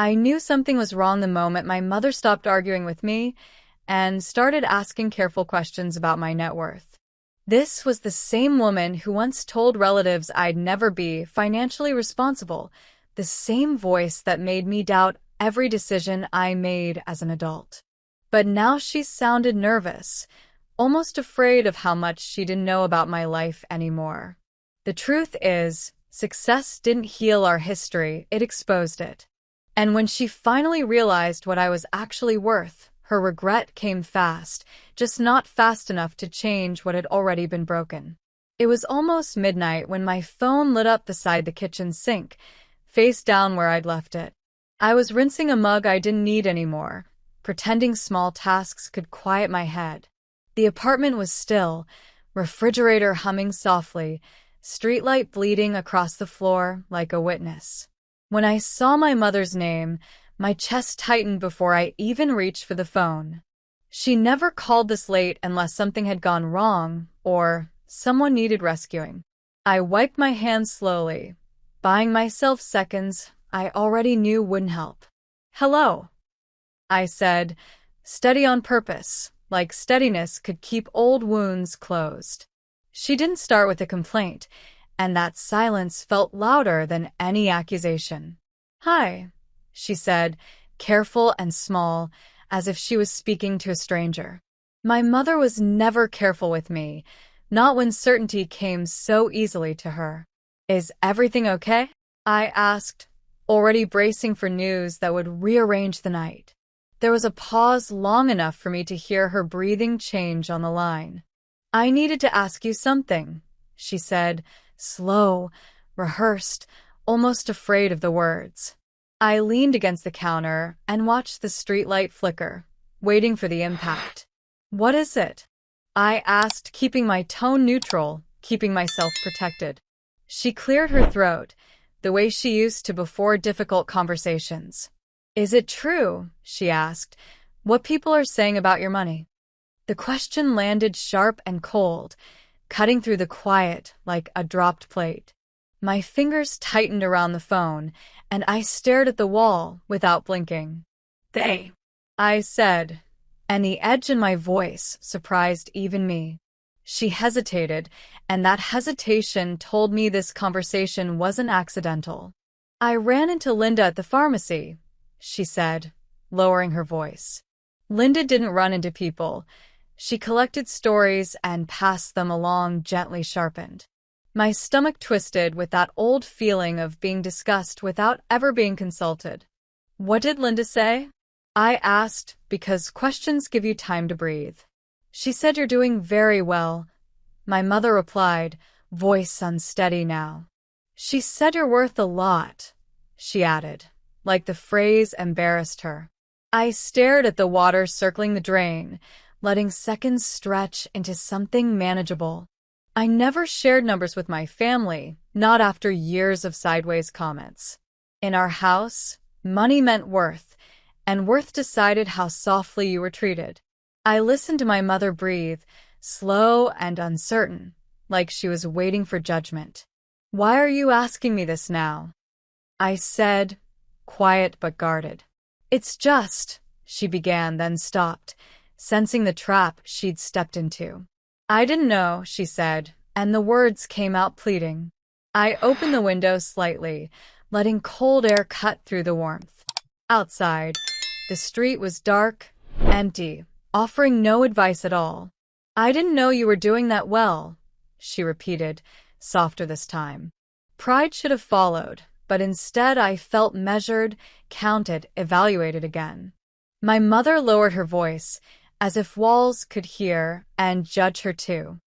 I knew something was wrong the moment my mother stopped arguing with me and started asking careful questions about my net worth. This was the same woman who once told relatives I'd never be financially responsible, the same voice that made me doubt every decision I made as an adult. But now she sounded nervous, almost afraid of how much she didn't know about my life anymore. The truth is, success didn't heal our history, it exposed it. And when she finally realized what I was actually worth, her regret came fast, just not fast enough to change what had already been broken. It was almost midnight when my phone lit up beside the kitchen sink, face down where I'd left it. I was rinsing a mug I didn't need anymore, pretending small tasks could quiet my head. The apartment was still, refrigerator humming softly, streetlight bleeding across the floor like a witness. When I saw my mother's name, my chest tightened before I even reached for the phone. She never called this late unless something had gone wrong or someone needed rescuing. I wiped my hands slowly, buying myself seconds I already knew wouldn't help. "Hello," I said, steady on purpose, like steadiness could keep old wounds closed. She didn't start with a complaint, and that silence felt louder than any accusation. "Hi," she said, careful and small, as if she was speaking to a stranger. My mother was never careful with me, not when certainty came so easily to her. "Is everything okay?" I asked, already bracing for news that would rearrange the night. There was a pause long enough for me to hear her breathing change on the line. "I needed to ask you something," she said, slow, rehearsed, almost afraid of the words. I leaned against the counter and watched the streetlight flicker, waiting for the impact. "What is it?" I asked, keeping my tone neutral, keeping myself protected. She cleared her throat, the way she used to before difficult conversations. "Is it true," she asked, "what people are saying about your money?" The question landed sharp and cold, cutting through the quiet like a dropped plate. My fingers tightened around the phone, and I stared at the wall without blinking. "They," I said, and the edge in my voice surprised even me. She hesitated, and that hesitation told me this conversation wasn't accidental. "I ran into Linda at the pharmacy," she said, lowering her voice. Linda didn't run into people. She collected stories and passed them along, gently sharpened. My stomach twisted with that old feeling of being discussed without ever being consulted. "What did Linda say?" I asked, because questions give you time to breathe. "She said you're doing very well," my mother replied, voice unsteady now. "She said you're worth a lot," she added, like the phrase embarrassed her. I stared at the water circling the drain, letting seconds stretch into something manageable. I never shared numbers with my family, not after years of sideways comments. In our house, money meant worth, and worth decided how softly you were treated. I listened to my mother breathe, slow and uncertain, like she was waiting for judgment. "Why are you asking me this now?" I said, quiet but guarded. "It's just," she began, then stopped, sensing the trap she'd stepped into. "I didn't know," she said, and the words came out pleading. I opened the window slightly, letting cold air cut through the warmth. Outside, the street was dark, empty, offering no advice at all. "I didn't know you were doing that well," she repeated, softer this time. Pride should have followed, but instead I felt measured, counted, evaluated again. My mother lowered her voice, as if walls could hear and judge her too.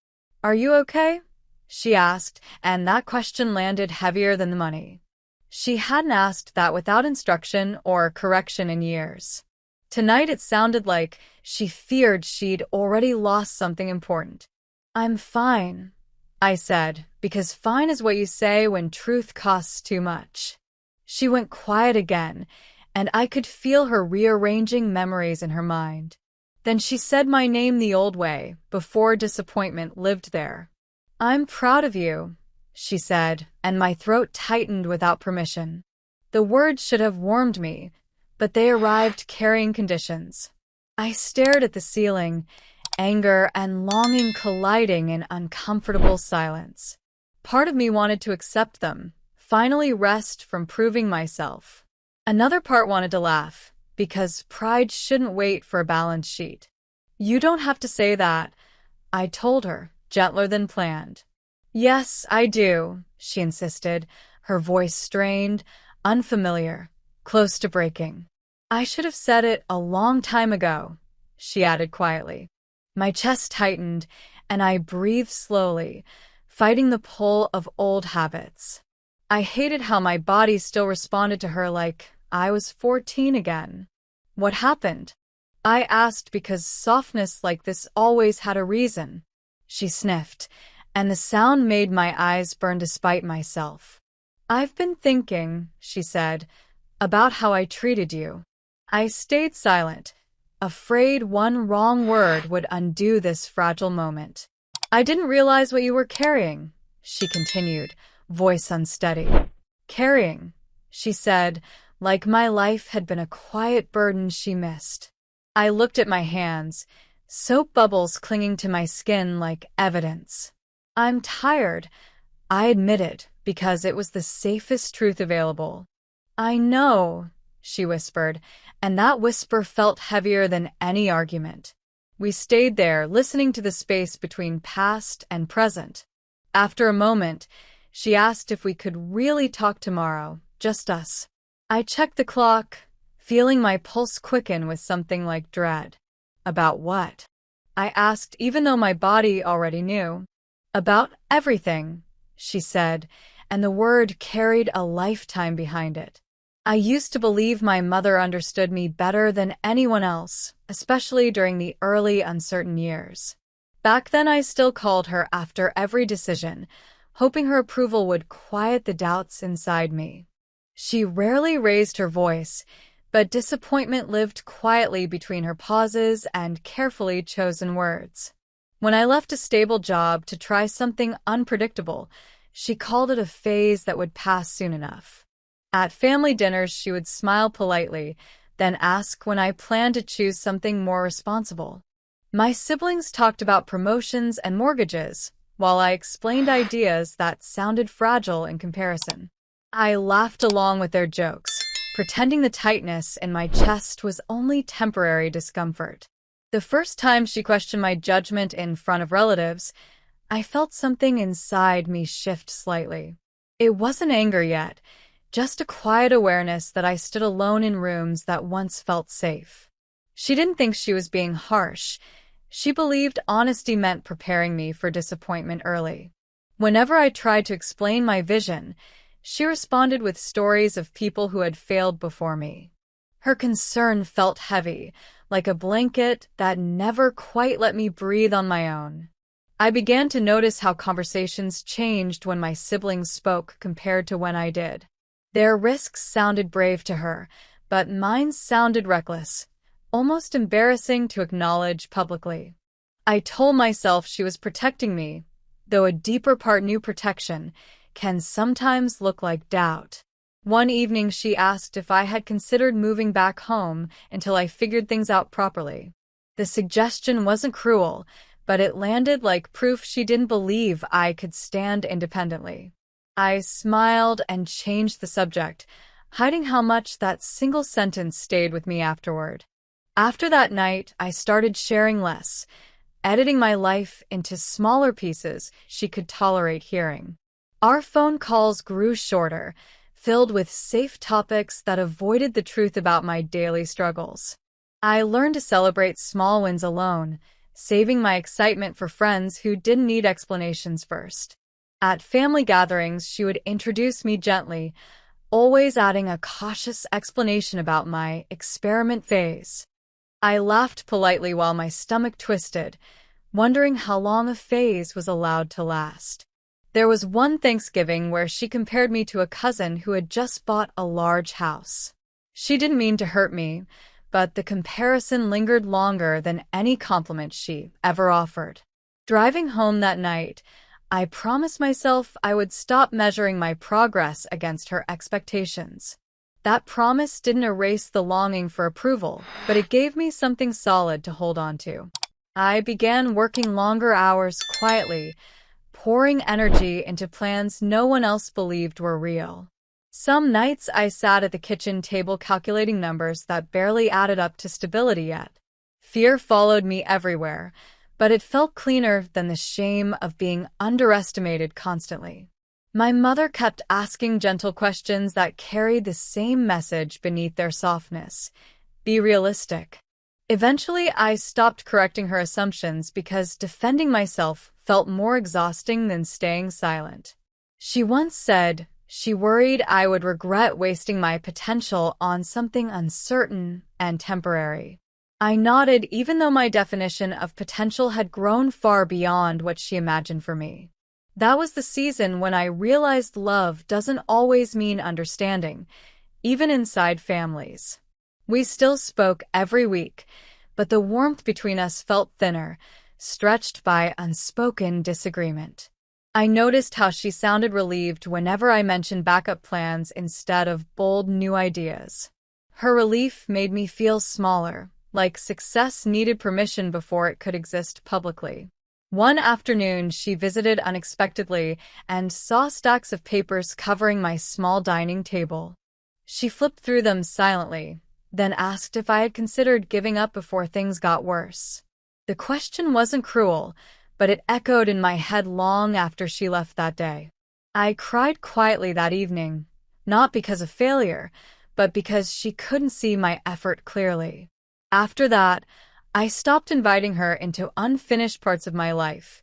"Are you okay?" she asked, and that question landed heavier than the money. She hadn't asked that without instruction or correction in years. Tonight it sounded like she feared she'd already lost something important. "I'm fine," I said, because fine is what you say when truth costs too much. She went quiet again, and I could feel her rearranging memories in her mind. Then she said my name the old way, before disappointment lived there. "I'm proud of you," she said, and my throat tightened without permission. The words should have warmed me, but they arrived carrying conditions. I stared at the ceiling, anger and longing colliding in uncomfortable silence. Part of me wanted to accept them, finally rest from proving myself. Another part wanted to laugh, because pride shouldn't wait for a balance sheet. "You don't have to say that," I told her, gentler than planned. "Yes, I do," she insisted, her voice strained, unfamiliar, close to breaking. "I should have said it a long time ago," she added quietly. My chest tightened, and I breathed slowly, fighting the pull of old habits. I hated how my body still responded to her like I was 14 again. "What happened?" I asked, because softness like this always had a reason. She sniffed, and the sound made my eyes burn despite myself. "I've been thinking," she said, "about how I treated you." I stayed silent, afraid one wrong word would undo this fragile moment. "I didn't realize what you were carrying," she continued, voice unsteady. "Carrying," she said, like my life had been a quiet burden she missed. I looked at my hands, soap bubbles clinging to my skin like evidence. "I'm tired," I admitted, because it was the safest truth available. "I know," she whispered, and that whisper felt heavier than any argument. We stayed there, listening to the space between past and present. After a moment, she asked if we could really talk tomorrow, just us. I checked the clock, feeling my pulse quicken with something like dread. "About what?" I asked, even though my body already knew. "About everything," she said, and the word carried a lifetime behind it. I used to believe my mother understood me better than anyone else, especially during the early uncertain years. Back then I still called her after every decision, hoping her approval would quiet the doubts inside me. She rarely raised her voice, but disappointment lived quietly between her pauses and carefully chosen words. When I left a stable job to try something unpredictable, she called it a phase that would pass soon enough. At family dinners, she would smile politely, then ask when I planned to choose something more responsible. My siblings talked about promotions and mortgages, while I explained ideas that sounded fragile in comparison. I laughed along with their jokes, pretending the tightness in my chest was only temporary discomfort. The first time she questioned my judgment in front of relatives, I felt something inside me shift slightly. It wasn't anger yet, just a quiet awareness that I stood alone in rooms that once felt safe. She didn't think she was being harsh. She believed honesty meant preparing me for disappointment early. Whenever I tried to explain my vision, she responded with stories of people who had failed before me. Her concern felt heavy, like a blanket that never quite let me breathe on my own. I began to notice how conversations changed when my siblings spoke compared to when I did. Their risks sounded brave to her, but mine sounded reckless, almost embarrassing to acknowledge publicly. I told myself she was protecting me, though a deeper part knew protection can sometimes look like doubt. One evening she asked if I had considered moving back home until I figured things out properly. The suggestion wasn't cruel, but it landed like proof she didn't believe I could stand independently. I smiled and changed the subject, hiding how much that single sentence stayed with me afterward. After that night, I started sharing less, editing my life into smaller pieces she could tolerate hearing. Our phone calls grew shorter, filled with safe topics that avoided the truth about my daily struggles. I learned to celebrate small wins alone, saving my excitement for friends who didn't need explanations first. At family gatherings, she would introduce me gently, always adding a cautious explanation about my experiment phase. I laughed politely while my stomach twisted, wondering how long a phase was allowed to last. There was one Thanksgiving where she compared me to a cousin who had just bought a large house. She didn't mean to hurt me, but the comparison lingered longer than any compliment she ever offered. Driving home that night, I promised myself I would stop measuring my progress against her expectations. That promise didn't erase the longing for approval, but it gave me something solid to hold on to. I began working longer hours quietly, pouring energy into plans no one else believed were real. Some nights I sat at the kitchen table calculating numbers that barely added up to stability yet. Fear followed me everywhere, but it felt cleaner than the shame of being underestimated constantly. My mother kept asking gentle questions that carried the same message beneath their softness. Be realistic. Eventually, I stopped correcting her assumptions because defending myself felt more exhausting than staying silent. She once said she worried I would regret wasting my potential on something uncertain and temporary. I nodded even though my definition of potential had grown far beyond what she imagined for me. That was the season when I realized love doesn't always mean understanding, even inside families. We still spoke every week, but the warmth between us felt thinner, stretched by unspoken disagreement. I noticed how she sounded relieved whenever I mentioned backup plans instead of bold new ideas. Her relief made me feel smaller, like success needed permission before it could exist publicly. One afternoon, she visited unexpectedly and saw stacks of papers covering my small dining table. She flipped through them silently, then asked if I had considered giving up before things got worse. The question wasn't cruel, but it echoed in my head long after she left that day. I cried quietly that evening, not because of failure, but because she couldn't see my effort clearly. After that, I stopped inviting her into unfinished parts of my life,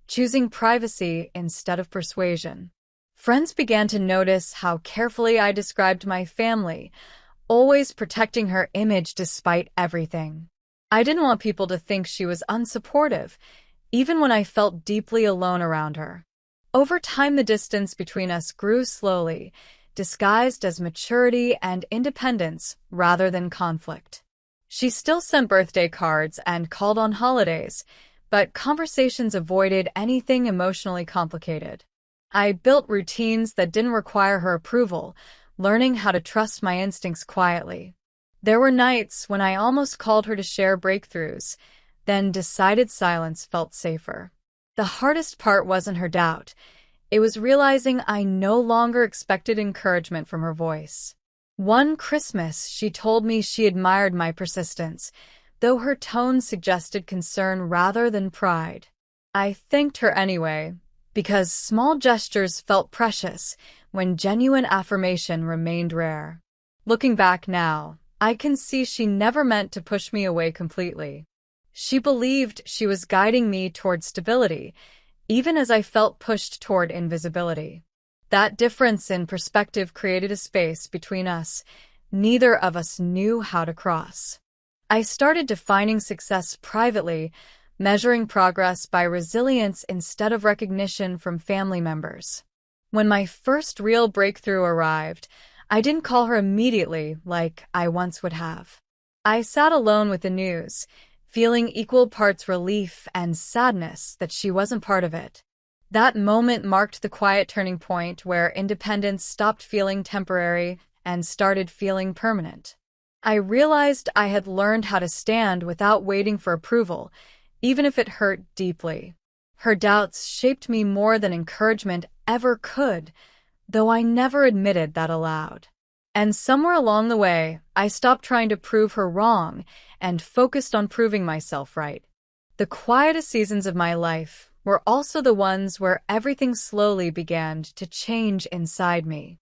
choosing privacy instead of persuasion. Friends began to notice how carefully I described my family, always protecting her image despite everything. I didn't want people to think she was unsupportive, even when I felt deeply alone around her. Over time, the distance between us grew slowly, disguised as maturity and independence rather than conflict. She still sent birthday cards and called on holidays, but conversations avoided anything emotionally complicated. I built routines that didn't require her approval, learning how to trust my instincts quietly. There were nights when I almost called her to share breakthroughs, then decided silence felt safer. The hardest part wasn't her doubt. It was realizing I no longer expected encouragement from her voice. One Christmas, she told me she admired my persistence, though her tone suggested concern rather than pride. I thanked her anyway, because small gestures felt precious when genuine affirmation remained rare. Looking back now, I can see she never meant to push me away completely. She believed she was guiding me toward stability, even as I felt pushed toward invisibility. That difference in perspective created a space between us neither of us knew how to cross. I started defining success privately, measuring progress by resilience instead of recognition from family members. When my first real breakthrough arrived, I didn't call her immediately like I once would have. I sat alone with the news, feeling equal parts relief and sadness that she wasn't part of it. That moment marked the quiet turning point where independence stopped feeling temporary and started feeling permanent. I realized I had learned how to stand without waiting for approval, even if it hurt deeply. Her doubts shaped me more than encouragement ever could, though I never admitted that aloud. And somewhere along the way, I stopped trying to prove her wrong and focused on proving myself right. The quietest seasons of my life were also the ones where everything slowly began to change inside me.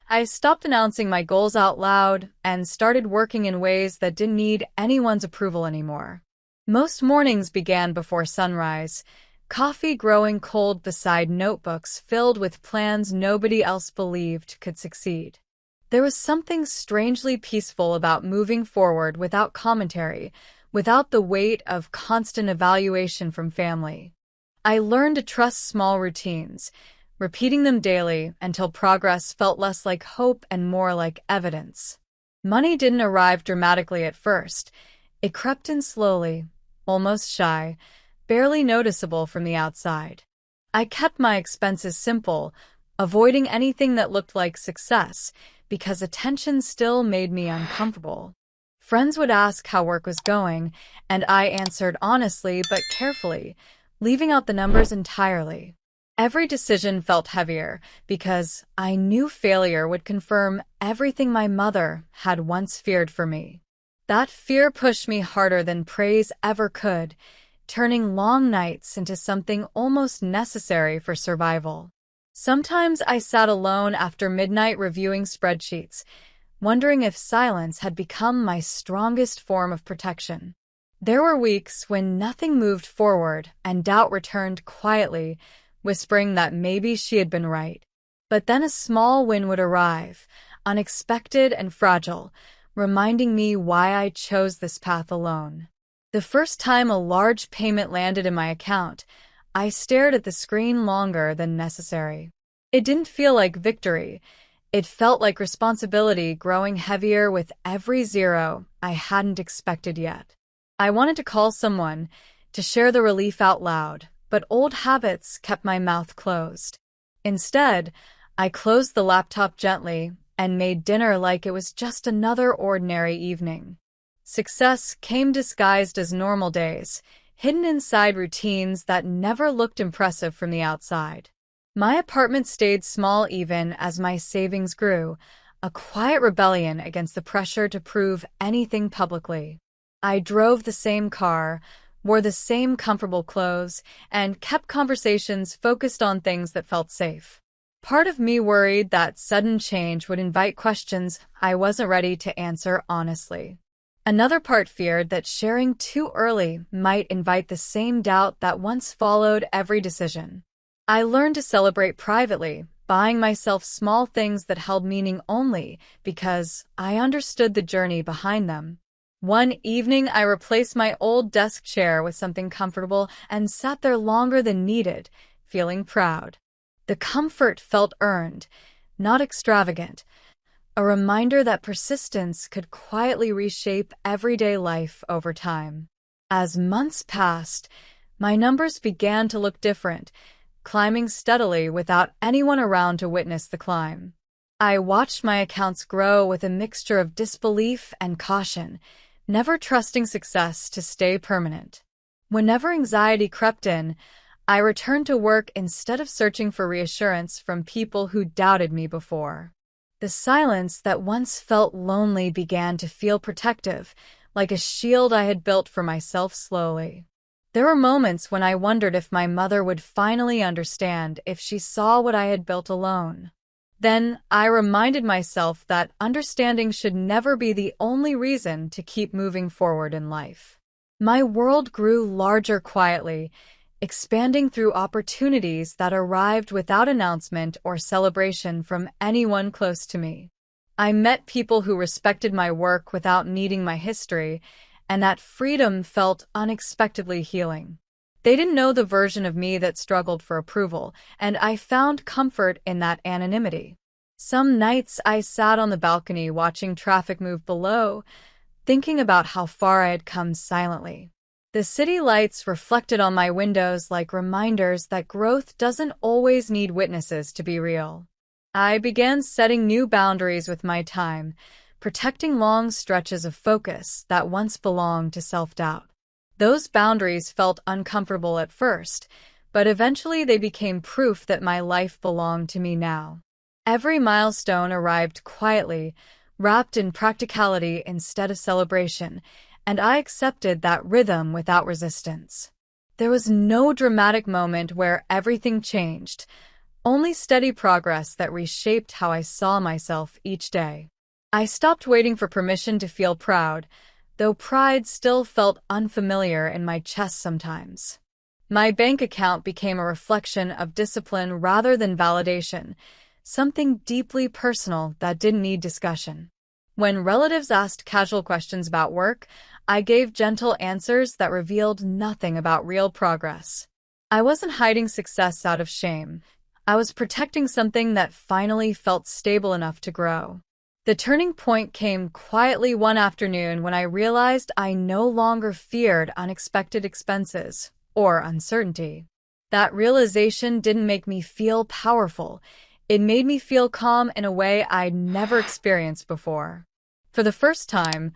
I stopped announcing my goals out loud and started working in ways that didn't need anyone's approval anymore. Most mornings began before sunrise, coffee growing cold beside notebooks filled with plans nobody else believed could succeed. There was something strangely peaceful about moving forward without commentary, without the weight of constant evaluation from family. I learned to trust small routines, repeating them daily until progress felt less like hope and more like evidence. Money didn't arrive dramatically at first. It crept in slowly, almost shy, barely noticeable from the outside. I kept my expenses simple, avoiding anything that looked like success, because attention still made me uncomfortable. Friends would ask how work was going, and I answered honestly but carefully, leaving out the numbers entirely. Every decision felt heavier because I knew failure would confirm everything my mother had once feared for me. That fear pushed me harder than praise ever could, turning long nights into something almost necessary for survival. Sometimes I sat alone after midnight reviewing spreadsheets, wondering if silence had become my strongest form of protection. There were weeks when nothing moved forward and doubt returned quietly, whispering that maybe she had been right. But then a small win would arrive, unexpected and fragile, reminding me why I chose this path alone. The first time a large payment landed in my account, I stared at the screen longer than necessary. It didn't feel like victory. It felt like responsibility growing heavier with every zero I hadn't expected yet. I wanted to call someone, to share the relief out loud, but old habits kept my mouth closed. Instead, I closed the laptop gently and made dinner like it was just another ordinary evening. Success came disguised as normal days, hidden inside routines that never looked impressive from the outside. My apartment stayed small even as my savings grew, a quiet rebellion against the pressure to prove anything publicly. I drove the same car, wore the same comfortable clothes, and kept conversations focused on things that felt safe. Part of me worried that sudden change would invite questions I wasn't ready to answer honestly. Another part feared that sharing too early might invite the same doubt that once followed every decision. I learned to celebrate privately, buying myself small things that held meaning only because I understood the journey behind them. One evening, I replaced my old desk chair with something comfortable and sat there longer than needed, feeling proud. The comfort felt earned, not extravagant, a reminder that persistence could quietly reshape everyday life over time. As months passed, my numbers began to look different, climbing steadily without anyone around to witness the climb. I watched my accounts grow with a mixture of disbelief and caution, never trusting success to stay permanent. Whenever anxiety crept in, I returned to work instead of searching for reassurance from people who doubted me before. The silence that once felt lonely began to feel protective, like a shield I had built for myself slowly. There were moments when I wondered if my mother would finally understand if she saw what I had built alone. Then I reminded myself that understanding should never be the only reason to keep moving forward in life. My world grew larger quietly, expanding through opportunities that arrived without announcement or celebration from anyone close to me. I met people who respected my work without needing my history, and that freedom felt unexpectedly healing. They didn't know the version of me that struggled for approval, and I found comfort in that anonymity. Some nights I sat on the balcony watching traffic move below, thinking about how far I had come silently. The city lights reflected on my windows like reminders that growth doesn't always need witnesses to be real. I began setting new boundaries with my time, protecting long stretches of focus that once belonged to self-doubt. Those boundaries felt uncomfortable at first, but eventually they became proof that my life belonged to me now. Every milestone arrived quietly, wrapped in practicality instead of celebration, and I accepted that rhythm without resistance. There was no dramatic moment where everything changed, only steady progress that reshaped how I saw myself each day. I stopped waiting for permission to feel proud, though pride still felt unfamiliar in my chest sometimes. My bank account became a reflection of discipline rather than validation, something deeply personal that didn't need discussion. When relatives asked casual questions about work, I gave gentle answers that revealed nothing about real progress. I wasn't hiding success out of shame. I was protecting something that finally felt stable enough to grow. The turning point came quietly one afternoon when I realized I no longer feared unexpected expenses or uncertainty. That realization didn't make me feel powerful. It made me feel calm in a way I'd never experienced before. For the first time,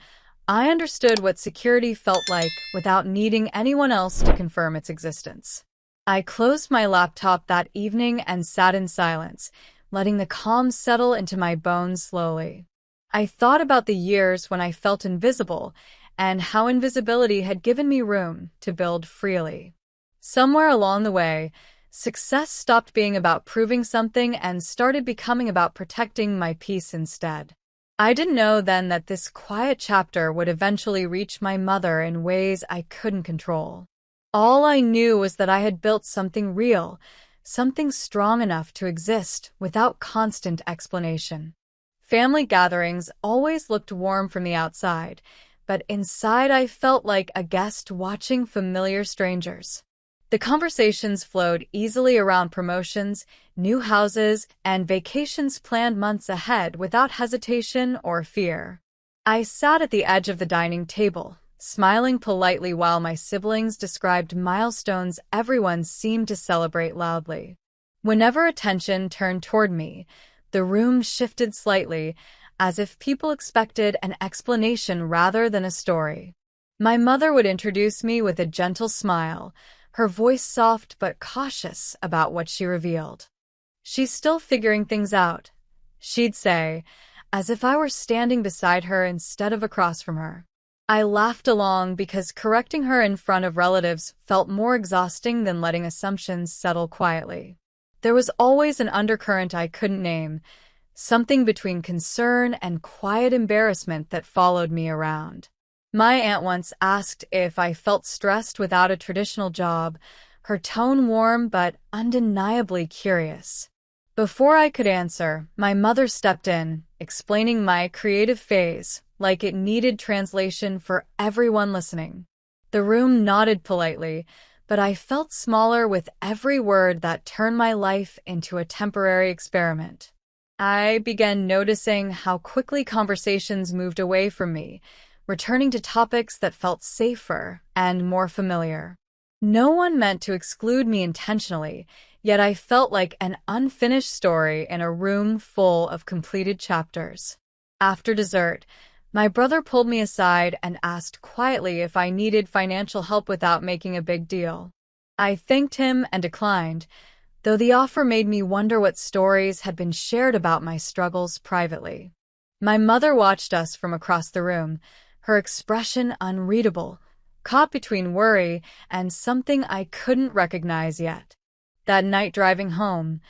I understood what security felt like without needing anyone else to confirm its existence. I closed my laptop that evening and sat in silence, letting the calm settle into my bones slowly. I thought about the years when I felt invisible and how invisibility had given me room to build freely. Somewhere along the way, success stopped being about proving something and started becoming about protecting my peace instead. I didn't know then that this quiet chapter would eventually reach my mother in ways I couldn't control. All I knew was that I had built something real, something strong enough to exist without constant explanation. Family gatherings always looked warm from the outside, but inside I felt like a guest watching familiar strangers. The conversations flowed easily around promotions, new houses, and vacations planned months ahead without hesitation or fear. I sat at the edge of the dining table, smiling politely while my siblings described milestones everyone seemed to celebrate loudly. Whenever attention turned toward me, the room shifted slightly, as if people expected an explanation rather than a story. My mother would introduce me with a gentle smile, her voice soft but cautious about what she revealed. "She's still figuring things out," she'd say, as if I were standing beside her instead of across from her. I laughed along because correcting her in front of relatives felt more exhausting than letting assumptions settle quietly. There was always an undercurrent I couldn't name, something between concern and quiet embarrassment that followed me around. My aunt once asked if I felt stressed without a traditional job, her tone warm but undeniably curious. Before I could answer, my mother stepped in, explaining my creative phase, like it needed translation for everyone listening. The room nodded politely, but I felt smaller with every word that turned my life into a temporary experiment. I began noticing how quickly conversations moved away from me, returning to topics that felt safer and more familiar. No one meant to exclude me intentionally, yet I felt like an unfinished story in a room full of completed chapters. After dessert, my brother pulled me aside and asked quietly if I needed financial help without making a big deal. I thanked him and declined, though the offer made me wonder what stories had been shared about my struggles privately. My mother watched us from across the room, her expression unreadable, caught between worry and something I couldn't recognize yet. That night driving home,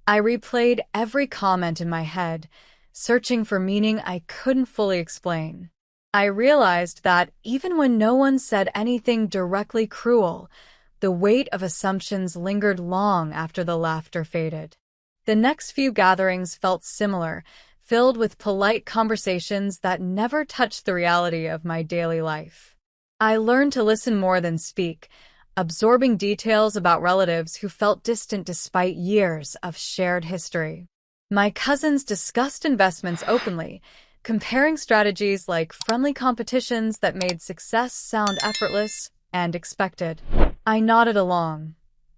I replayed every comment in my head, searching for meaning I couldn't fully explain. I realized that even when no one said anything directly cruel, the weight of assumptions lingered long after the laughter faded. The next few gatherings felt similar, filled with polite conversations that never touched the reality of my daily life. I learned to listen more than speak, absorbing details about relatives who felt distant despite years of shared history. My cousins discussed investments openly, comparing strategies like friendly competitions that made success sound effortless and expected. I nodded along,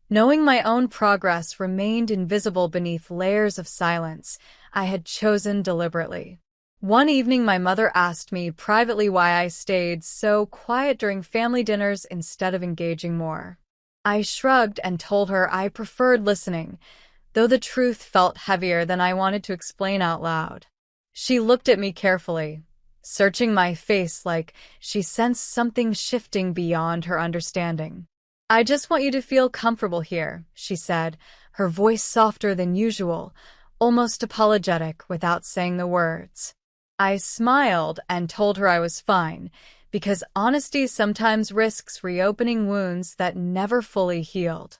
knowing my own progress remained invisible beneath layers of silence I had chosen deliberately. One evening, my mother asked me privately why I stayed so quiet during family dinners instead of engaging more. I shrugged and told her I preferred listening, though the truth felt heavier than I wanted to explain out loud. She looked at me carefully, searching my face like she sensed something shifting beyond her understanding. "I just want you to feel comfortable here," she said, her voice softer than usual, almost apologetic without saying the words. I smiled and told her I was fine, because honesty sometimes risks reopening wounds that never fully healed.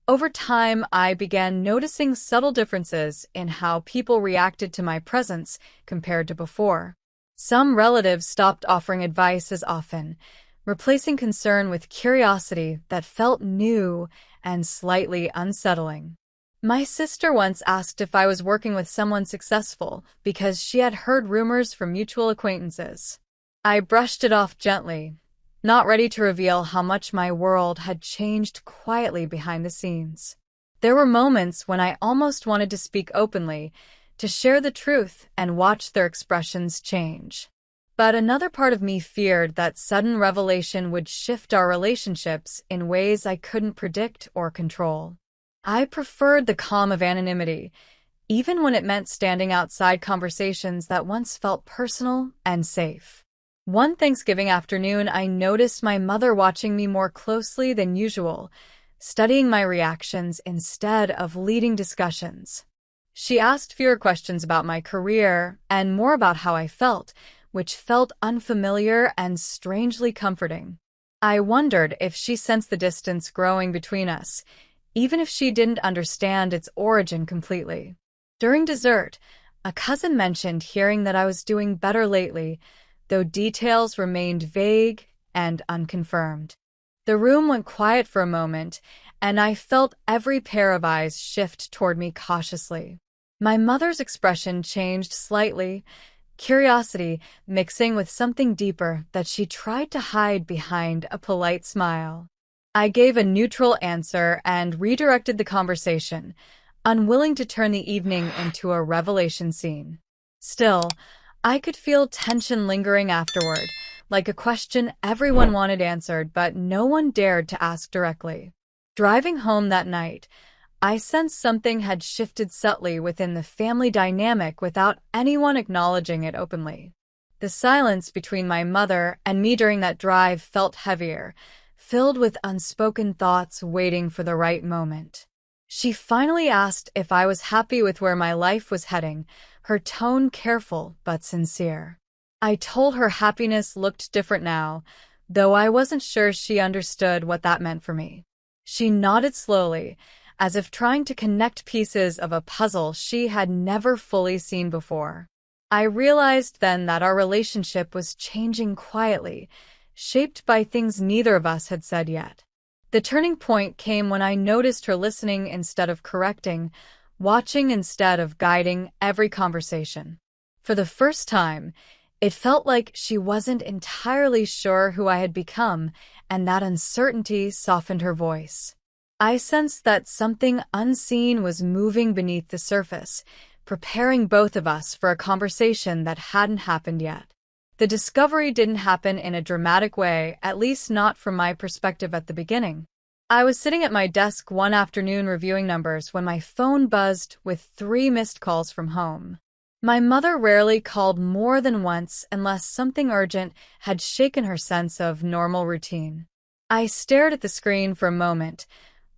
Over time, I began noticing subtle differences in how people reacted to my presence compared to before. Some relatives stopped offering advice as often, replacing concern with curiosity that felt new and slightly unsettling. My sister once asked if I was working with someone successful because she had heard rumors from mutual acquaintances. I brushed it off gently, not ready to reveal how much my world had changed quietly behind the scenes. There were moments when I almost wanted to speak openly, to share the truth and watch their expressions change. But another part of me feared that sudden revelation would shift our relationships in ways I couldn't predict or control. I preferred the calm of anonymity, even when it meant standing outside conversations that once felt personal and safe. One Thanksgiving afternoon, I noticed my mother watching me more closely than usual, studying my reactions instead of leading discussions. She asked fewer questions about my career and more about how I felt, which felt unfamiliar and strangely comforting. I wondered if she sensed the distance growing between us, even if she didn't understand its origin completely. During dessert, a cousin mentioned hearing that I was doing better lately, though details remained vague and unconfirmed. The room went quiet for a moment, and I felt every pair of eyes shift toward me cautiously. My mother's expression changed slightly, curiosity mixing with something deeper that she tried to hide behind a polite smile. I gave a neutral answer and redirected the conversation, unwilling to turn the evening into a revelation scene. Still, I could feel tension lingering afterward, like a question everyone wanted answered but no one dared to ask directly. Driving home that night, I sensed something had shifted subtly within the family dynamic without anyone acknowledging it openly. The silence between my mother and me during that drive felt heavier, filled with unspoken thoughts waiting for the right moment. She finally asked if I was happy with where my life was heading, her tone careful but sincere. I told her happiness looked different now, though I wasn't sure she understood what that meant for me. She nodded slowly, as if trying to connect pieces of a puzzle she had never fully seen before. I realized then that our relationship was changing quietly, shaped by things neither of us had said yet. The turning point came when I noticed her listening instead of correcting, watching instead of guiding every conversation. For the first time, it felt like she wasn't entirely sure who I had become, and that uncertainty softened her voice. I sensed that something unseen was moving beneath the surface, preparing both of us for a conversation that hadn't happened yet. The discovery didn't happen in a dramatic way, at least not from my perspective at the beginning. I was sitting at my desk one afternoon reviewing numbers when my phone buzzed with 3 missed calls from home. My mother rarely called more than once unless something urgent had shaken her sense of normal routine. I stared at the screen for a moment,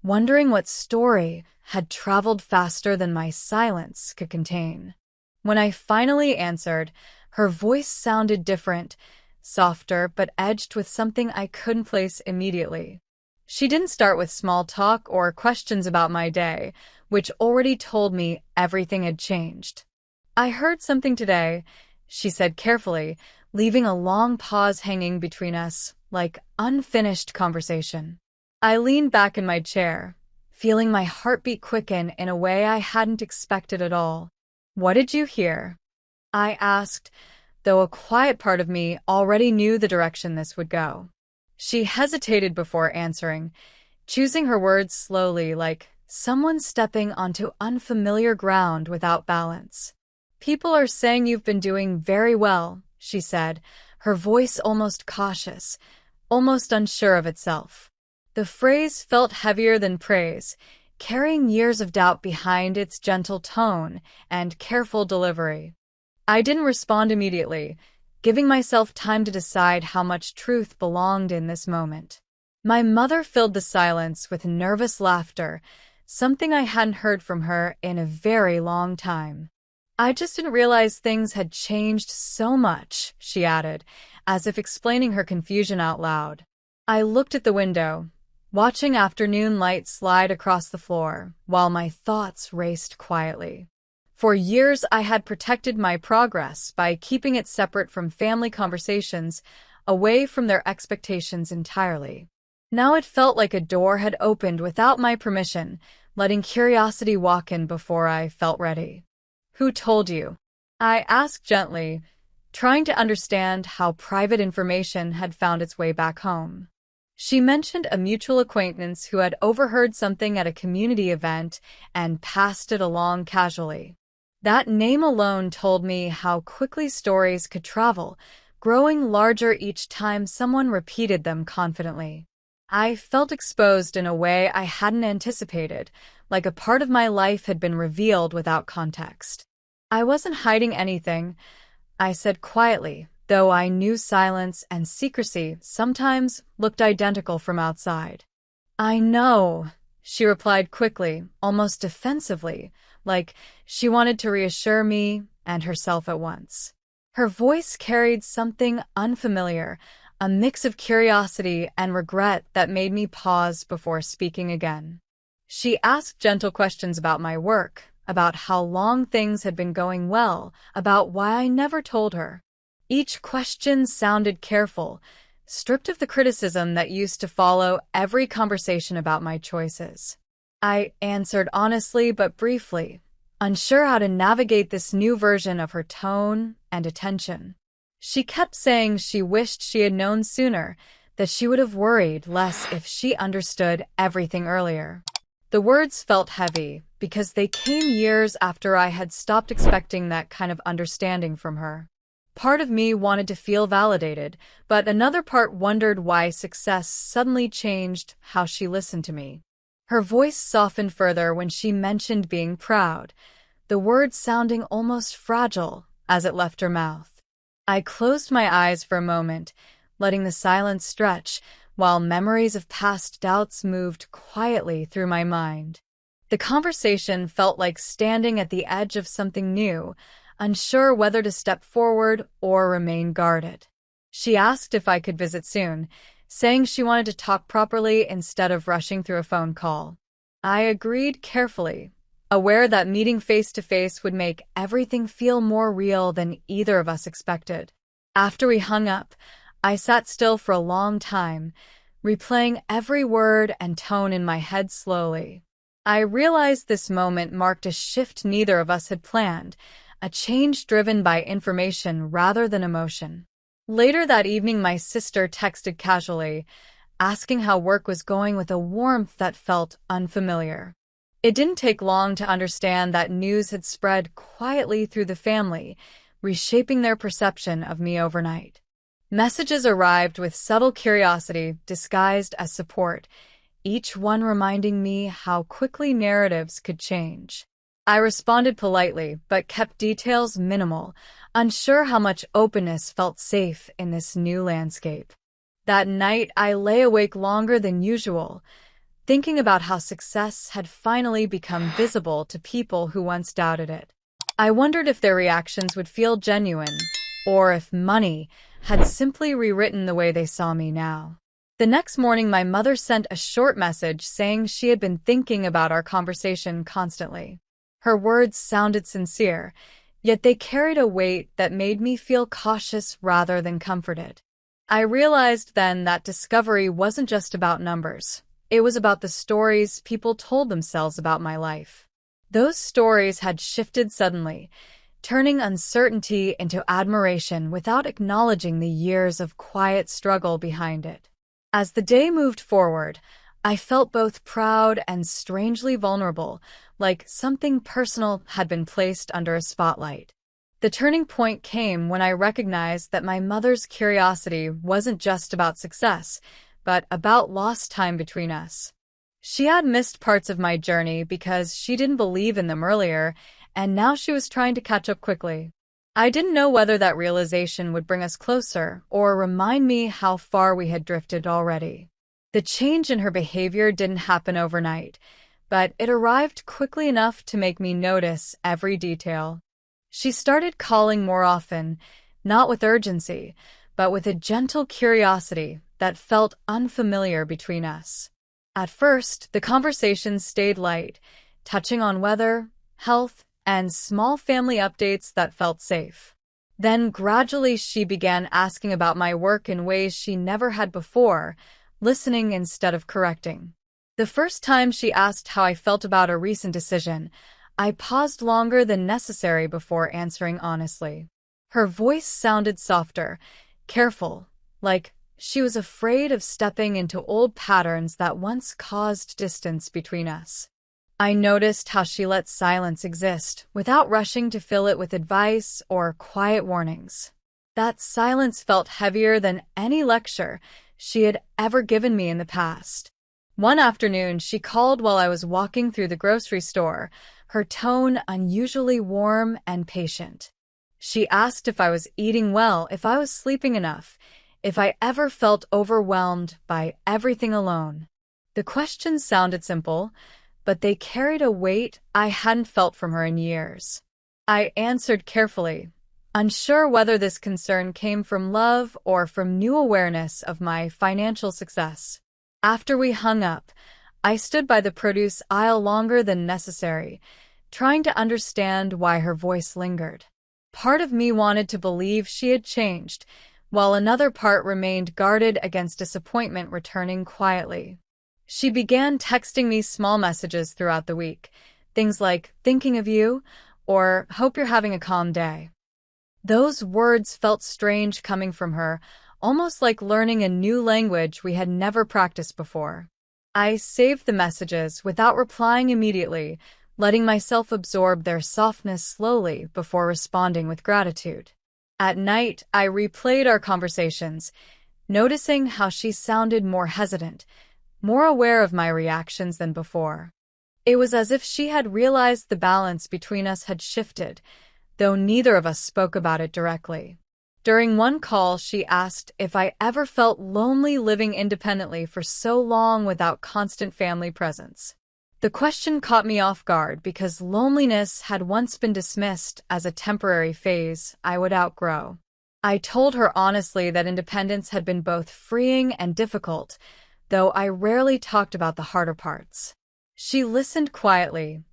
wondering what story had traveled faster than my silence could contain. When I finally answered, her voice sounded different, softer but edged with something I couldn't place immediately. She didn't start with small talk or questions about my day, which already told me everything had changed. "I heard something today," she said carefully, leaving a long pause hanging between us, like unfinished conversation. I leaned back in my chair, feeling my heartbeat quicken in a way I hadn't expected at all. "What did you hear?" I asked, though a quiet part of me already knew the direction this would go. She hesitated before answering, choosing her words slowly, like someone stepping onto unfamiliar ground without balance. "People are saying you've been doing very well," she said, her voice almost cautious, almost unsure of itself. The phrase felt heavier than praise, carrying years of doubt behind its gentle tone and careful delivery. I didn't respond immediately, giving myself time to decide how much truth belonged in this moment. My mother filled the silence with nervous laughter, something I hadn't heard from her in a very long time. "I just didn't realize things had changed so much," she added, as if explaining her confusion out loud. I looked at the window, watching afternoon light slide across the floor, while my thoughts raced quietly. For years, I had protected my progress by keeping it separate from family conversations, away from their expectations entirely. Now it felt like a door had opened without my permission, letting curiosity walk in before I felt ready. "Who told you?" I asked gently, trying to understand how private information had found its way back home. She mentioned a mutual acquaintance who had overheard something at a community event and passed it along casually. That name alone told me how quickly stories could travel, growing larger each time someone repeated them confidently. I felt exposed in a way I hadn't anticipated, like a part of my life had been revealed without context. I wasn't hiding anything, I said quietly, though I knew silence and secrecy sometimes looked identical from outside. I know, she replied quickly, almost defensively, like she wanted to reassure me and herself at once. Her voice carried something unfamiliar, a mix of curiosity and regret that made me pause before speaking again. She asked gentle questions about my work, about how long things had been going well, about why I never told her. Each question sounded careful, stripped of the criticism that used to follow every conversation about my choices. I answered honestly but briefly, unsure how to navigate this new version of her tone and attention. She kept saying she wished she had known sooner, that she would have worried less if she understood everything earlier. The words felt heavy because they came years after I had stopped expecting that kind of understanding from her. Part of me wanted to feel validated, but another part wondered why success suddenly changed how she listened to me. Her voice softened further when she mentioned being proud, the word sounding almost fragile as it left her mouth. I closed my eyes for a moment, letting the silence stretch, while memories of past doubts moved quietly through my mind. The conversation felt like standing at the edge of something new, unsure whether to step forward or remain guarded. She asked if I could visit soon, saying she wanted to talk properly instead of rushing through a phone call. I agreed carefully, aware that meeting face-to-face would make everything feel more real than either of us expected. After we hung up, I sat still for a long time, replaying every word and tone in my head slowly. I realized this moment marked a shift neither of us had planned, a change driven by information rather than emotion. Later that evening, my sister texted casually, asking how work was going with a warmth that felt unfamiliar. It didn't take long to understand that news had spread quietly through the family, reshaping their perception of me overnight. Messages arrived with subtle curiosity disguised as support, each one reminding me how quickly narratives could change. I responded politely, but kept details minimal, unsure how much openness felt safe in this new landscape. That night, I lay awake longer than usual, thinking about how success had finally become visible to people who once doubted it. I wondered if their reactions would feel genuine, or if money had simply rewritten the way they saw me now. The next morning, my mother sent a short message saying she had been thinking about our conversation constantly. Her words sounded sincere, yet they carried a weight that made me feel cautious rather than comforted. I realized then that discovery wasn't just about numbers. It was about the stories people told themselves about my life. Those stories had shifted suddenly, turning uncertainty into admiration without acknowledging the years of quiet struggle behind it. As the day moved forward, I felt both proud and strangely vulnerable, like something personal had been placed under a spotlight. The turning point came when I recognized that my mother's curiosity wasn't just about success, but about lost time between us. She had missed parts of my journey because she didn't believe in them earlier, and now she was trying to catch up quickly. I didn't know whether that realization would bring us closer or remind me how far we had drifted already. The change in her behavior didn't happen overnight, but it arrived quickly enough to make me notice every detail. She started calling more often, not with urgency, but with a gentle curiosity that felt unfamiliar between us. At first, the conversation stayed light, touching on weather, health, and small family updates that felt safe. Then gradually she began asking about my work in ways she never had before, listening instead of correcting. The first time she asked how I felt about a recent decision, I paused longer than necessary before answering honestly. Her voice sounded softer, careful, like She was afraid of stepping into old patterns that once caused distance between us. I noticed how she let silence exist without rushing to fill it with advice or quiet warnings. That silence felt heavier than any lecture she had ever given me in the past. One afternoon, she called while I was walking through the grocery store, her tone unusually warm and patient. She asked if I was eating well, if I was sleeping enough, if I ever felt overwhelmed by everything alone. The questions sounded simple, but they carried a weight I hadn't felt from her in years. I answered carefully, unsure whether this concern came from love or from new awareness of my financial success. After we hung up, I stood by the produce aisle longer than necessary, trying to understand why her voice lingered. Part of me wanted to believe she had changed, while another part remained guarded against disappointment returning quietly. She began texting me small messages throughout the week, things like, "thinking of you," or "hope you're having a calm day." Those words felt strange coming from her, almost like learning a new language we had never practiced before. I saved the messages without replying immediately, letting myself absorb their softness slowly before responding with gratitude. At night, I replayed our conversations, noticing how she sounded more hesitant, more aware of my reactions than before. It was as if she had realized the balance between us had shifted, though neither of us spoke about it directly. During one call, she asked if I ever felt lonely living independently for so long without constant family presence. The question caught me off guard because loneliness had once been dismissed as a temporary phase I would outgrow. I told her honestly that independence had been both freeing and difficult, though I rarely talked about the harder parts. She listened quietly,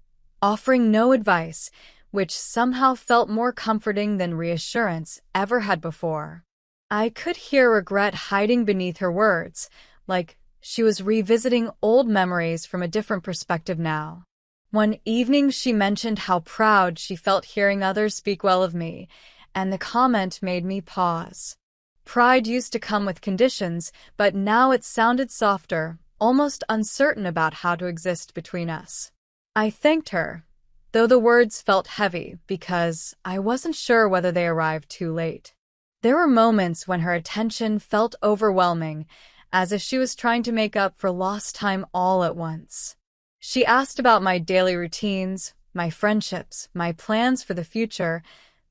offering no advice, which somehow felt more comforting than reassurance ever had before. I could hear regret hiding beneath her words, like she was revisiting old memories from a different perspective now. One evening she mentioned how proud she felt hearing others speak well of me, and the comment made me pause. Pride used to come with conditions, but now it sounded softer, almost uncertain about how to exist between us. I thanked her, though the words felt heavy because I wasn't sure whether they arrived too late. There were moments when her attention felt overwhelming, as if she was trying to make up for lost time all at once. She asked about my daily routines, my friendships, my plans for the future,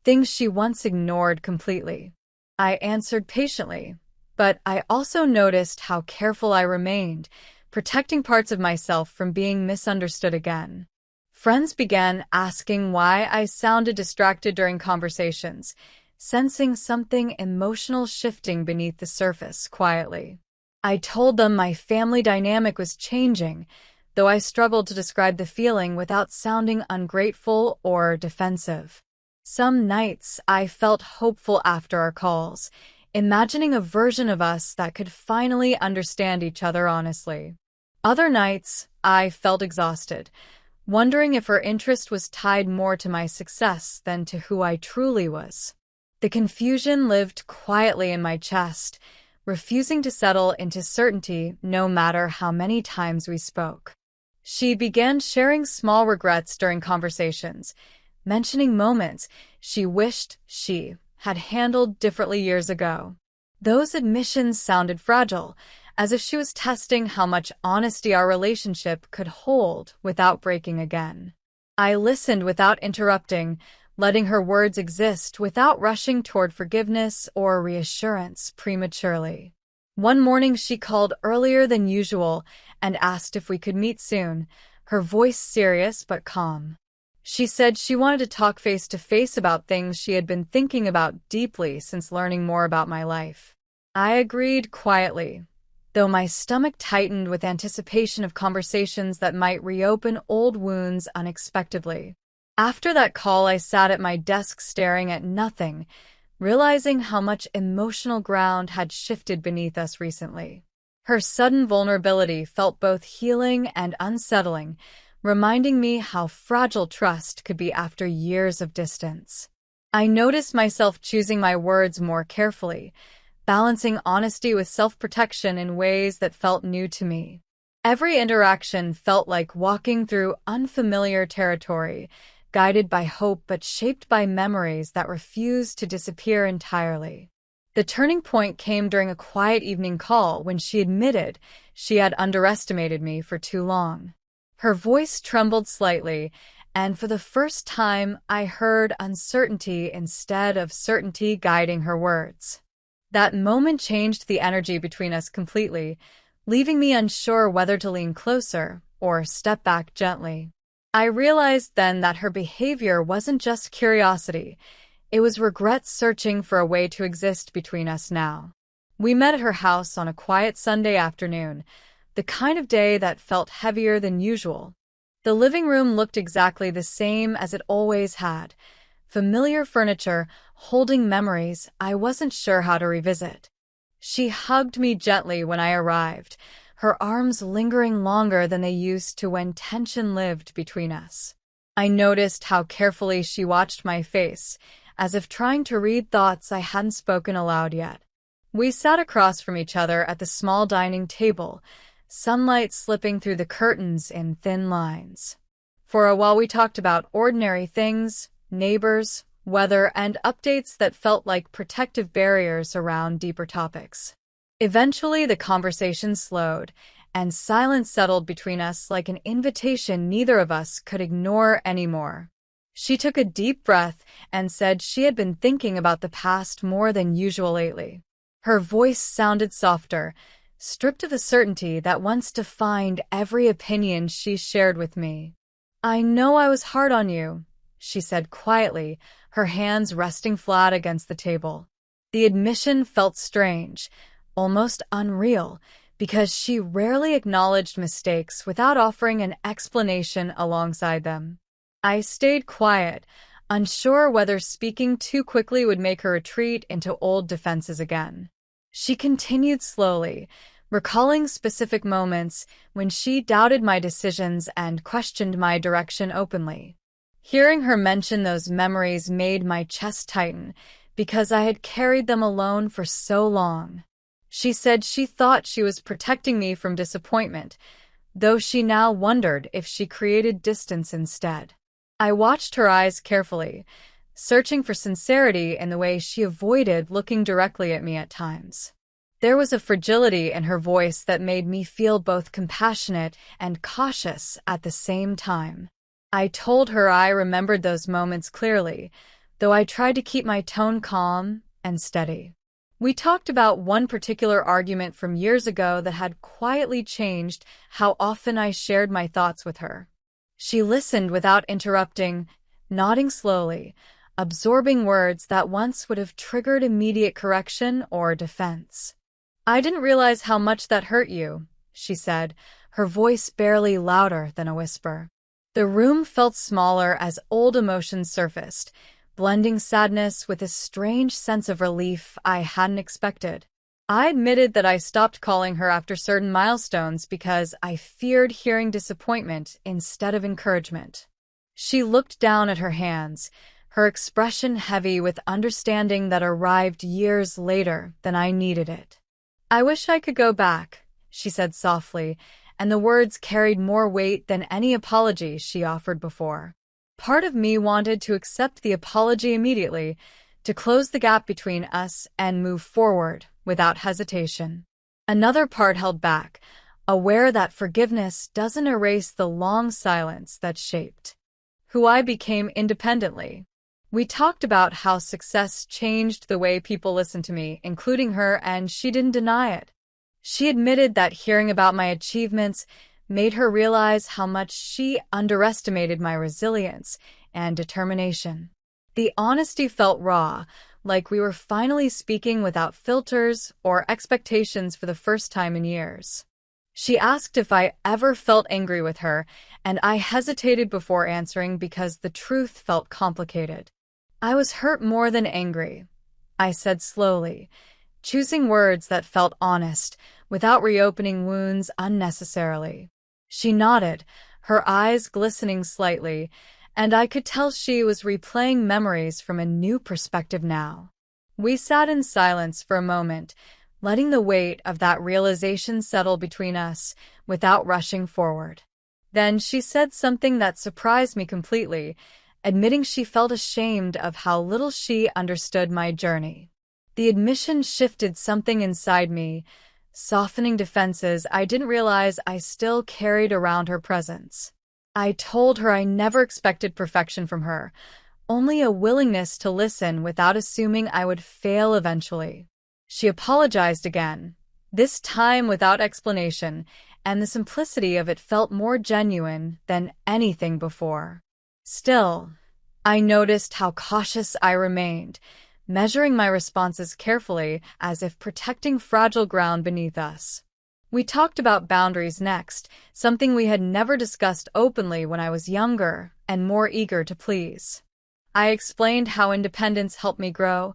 things she once ignored completely. I answered patiently, but I also noticed how careful I remained, protecting parts of myself from being misunderstood again. Friends began asking why I sounded distracted during conversations, sensing something emotional shifting beneath the surface quietly. I told them my family dynamic was changing, though I struggled to describe the feeling without sounding ungrateful or defensive. Some nights I felt hopeful after our calls, imagining a version of us that could finally understand each other honestly. Other nights I felt exhausted, wondering if her interest was tied more to my success than to who I truly was. The confusion lived quietly in my chest, refusing to settle into certainty no matter how many times we spoke. She began sharing small regrets during conversations, mentioning moments she wished she had handled differently years ago. Those admissions sounded fragile, as if she was testing how much honesty our relationship could hold without breaking again. I listened without interrupting, letting her words exist without rushing toward forgiveness or reassurance prematurely. One morning she called earlier than usual and asked if we could meet soon, her voice serious but calm. She said she wanted to talk face to face about things she had been thinking about deeply since learning more about my life. I agreed quietly, though my stomach tightened with anticipation of conversations that might reopen old wounds unexpectedly. After that call, I sat at my desk staring at nothing, realizing how much emotional ground had shifted beneath us recently. Her sudden vulnerability felt both healing and unsettling, reminding me how fragile trust could be after years of distance. I noticed myself choosing my words more carefully, balancing honesty with self-protection in ways that felt new to me. Every interaction felt like walking through unfamiliar territory, guided by hope but shaped by memories that refused to disappear entirely. The turning point came during a quiet evening call when she admitted she had underestimated me for too long. Her voice trembled slightly, and for the first time I heard uncertainty instead of certainty guiding her words. That moment changed the energy between us completely, leaving me unsure whether to lean closer or step back gently. I realized then that her behavior wasn't just curiosity, it was regret searching for a way to exist between us now. We met at her house on a quiet Sunday afternoon, the kind of day that felt heavier than usual. The living room looked exactly the same as it always had, familiar furniture holding memories I wasn't sure how to revisit. She hugged me gently when I arrived, her arms lingering longer than they used to when tension lived between us. I noticed how carefully she watched my face, as if trying to read thoughts I hadn't spoken aloud yet. We sat across from each other at the small dining table, sunlight slipping through the curtains in thin lines. For a while we talked about ordinary things, neighbors, weather, and updates that felt like protective barriers around deeper topics. Eventually the conversation slowed, and silence settled between us like an invitation neither of us could ignore anymore. She took a deep breath and said she had been thinking about the past more than usual lately. Her voice sounded softer, stripped of the certainty that once defined every opinion she shared with me. "I know I was hard on you," she said quietly, her hands resting flat against the table. The admission felt strange, almost unreal, because she rarely acknowledged mistakes without offering an explanation alongside them. I stayed quiet, unsure whether speaking too quickly would make her retreat into old defenses again. She continued slowly, recalling specific moments when she doubted my decisions and questioned my direction openly. Hearing her mention those memories made my chest tighten, because I had carried them alone for so long. She said she thought she was protecting me from disappointment, though she now wondered if she created distance instead. I watched her eyes carefully, searching for sincerity in the way she avoided looking directly at me at times. There was a fragility in her voice that made me feel both compassionate and cautious at the same time. I told her I remembered those moments clearly, though I tried to keep my tone calm and steady. We talked about one particular argument from years ago that had quietly changed how often I shared my thoughts with her. She listened without interrupting, nodding slowly, absorbing words that once would have triggered immediate correction or defense. "I didn't realize how much that hurt you," she said, her voice barely louder than a whisper. The room felt smaller as old emotions surfaced, blending sadness with a strange sense of relief I hadn't expected. I admitted that I stopped calling her after certain milestones because I feared hearing disappointment instead of encouragement. She looked down at her hands, her expression heavy with understanding that arrived years later than I needed it. "I wish I could go back," she said softly, and the words carried more weight than any apology she offered before. Part of me wanted to accept the apology immediately, to close the gap between us and move forward without hesitation. Another part held back, aware that forgiveness doesn't erase the long silence that shaped who I became independently. We talked about how success changed the way people listened to me, including her, and she didn't deny it. She admitted that hearing about my achievements made her realize how much she underestimated my resilience and determination. The honesty felt raw, like we were finally speaking without filters or expectations for the first time in years. She asked if I ever felt angry with her, and I hesitated before answering because the truth felt complicated. "I was hurt more than angry," I said slowly, choosing words that felt honest, without reopening wounds unnecessarily. She nodded, her eyes glistening slightly, and I could tell she was replaying memories from a new perspective now. We sat in silence for a moment, letting the weight of that realization settle between us without rushing forward. Then she said something that surprised me completely, admitting she felt ashamed of how little she understood my journey. The admission shifted something inside me, softening defenses I didn't realize I still carried around her presence. I told her I never expected perfection from her, only a willingness to listen without assuming I would fail eventually. She apologized again, this time without explanation, and the simplicity of it felt more genuine than anything before. Still, I noticed how cautious I remained, measuring my responses carefully as if protecting fragile ground beneath us. We talked about boundaries next, something we had never discussed openly when I was younger and more eager to please. I explained how independence helped me grow,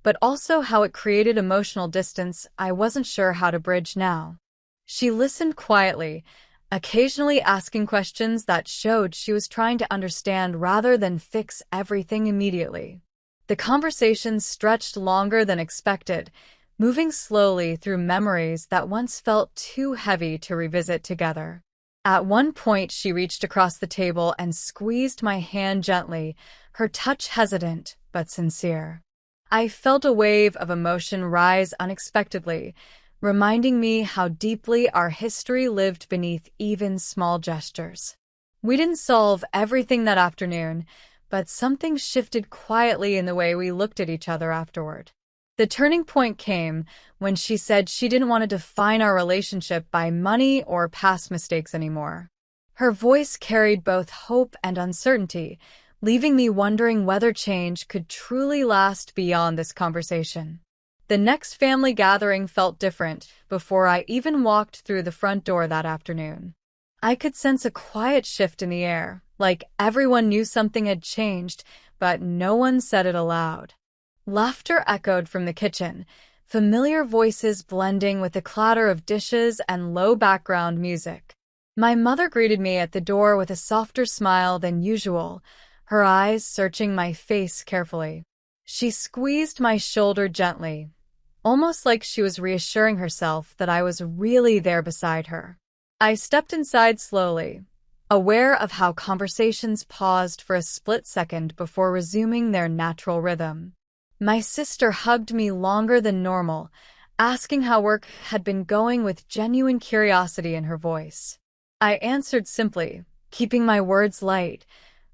but also how it created emotional distance I wasn't sure how to bridge now. She listened quietly, occasionally asking questions that showed she was trying to understand rather than fix everything immediately. The conversation stretched longer than expected, moving slowly through memories that once felt too heavy to revisit together. At one point, she reached across the table and squeezed my hand gently, her touch hesitant but sincere. I felt a wave of emotion rise unexpectedly, reminding me how deeply our history lived beneath even small gestures. We didn't solve everything that afternoon, but something shifted quietly in the way we looked at each other afterward. The turning point came when she said she didn't want to define our relationship by money or past mistakes anymore. Her voice carried both hope and uncertainty, leaving me wondering whether change could truly last beyond this conversation. The next family gathering felt different before I even walked through the front door that afternoon. I could sense a quiet shift in the air, like everyone knew something had changed, but no one said it aloud. Laughter echoed from the kitchen, familiar voices blending with the clatter of dishes and low background music. My mother greeted me at the door with a softer smile than usual, her eyes searching my face carefully. She squeezed my shoulder gently, almost like she was reassuring herself that I was really there beside her. I stepped inside slowly, aware of how conversations paused for a split second before resuming their natural rhythm. My sister hugged me longer than normal, asking how work had been going with genuine curiosity in her voice. I answered simply, keeping my words light,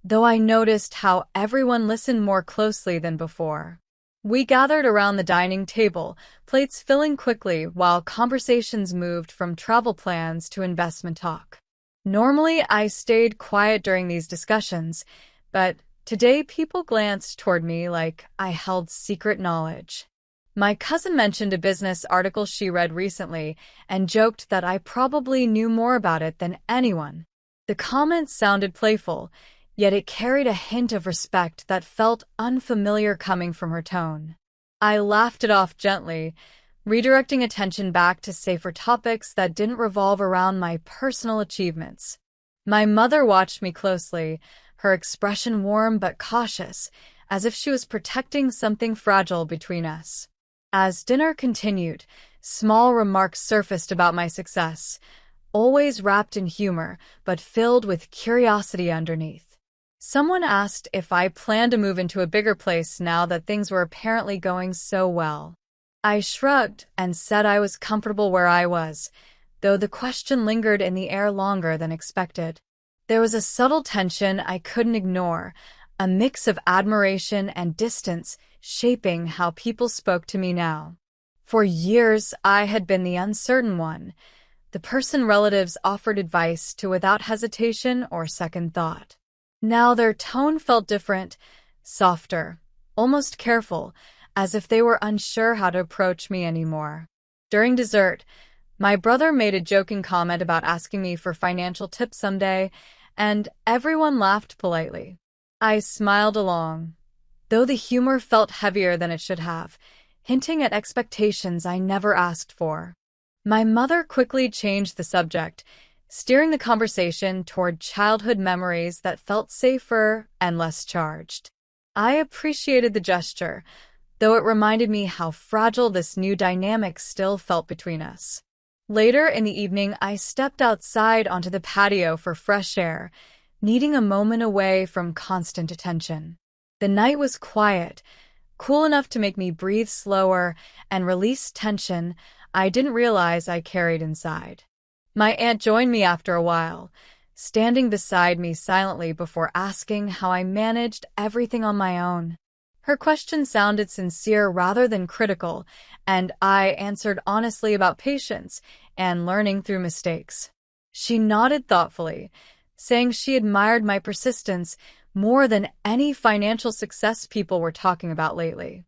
though I noticed how everyone listened more closely than before. We gathered around the dining table, plates filling quickly while conversations moved from travel plans to investment talk. Normally, I stayed quiet during these discussions, but today people glanced toward me like I held secret knowledge. My cousin mentioned a business article she read recently and joked that I probably knew more about it than anyone. The comment sounded playful, yet it carried a hint of respect that felt unfamiliar coming from her tone. I laughed it off gently, redirecting attention back to safer topics that didn't revolve around my personal achievements. My mother watched me closely, her expression warm but cautious, as if she was protecting something fragile between us. As dinner continued, small remarks surfaced about my success, always wrapped in humor but filled with curiosity underneath. Someone asked if I planned to move into a bigger place now that things were apparently going so well. I shrugged and said I was comfortable where I was, though the question lingered in the air longer than expected. There was a subtle tension I couldn't ignore, a mix of admiration and distance shaping how people spoke to me now. For years, I had been the uncertain one, the person relatives offered advice to without hesitation or second thought. Now their tone felt different, softer, almost careful, as if they were unsure how to approach me anymore. During dessert, my brother made a joking comment about asking me for financial tips someday, and everyone laughed politely. I smiled along, though the humor felt heavier than it should have, hinting at expectations I never asked for. My mother quickly changed the subject, steering the conversation toward childhood memories that felt safer and less charged. I appreciated the gesture, though it reminded me how fragile this new dynamic still felt between us. Later in the evening, I stepped outside onto the patio for fresh air, needing a moment away from constant attention. The night was quiet, cool enough to make me breathe slower and release tension I didn't realize I carried inside. My aunt joined me after a while, standing beside me silently before asking how I managed everything on my own. Her question sounded sincere rather than critical, and I answered honestly about patience and learning through mistakes. She nodded thoughtfully, saying she admired my persistence more than any financial success people were talking about lately.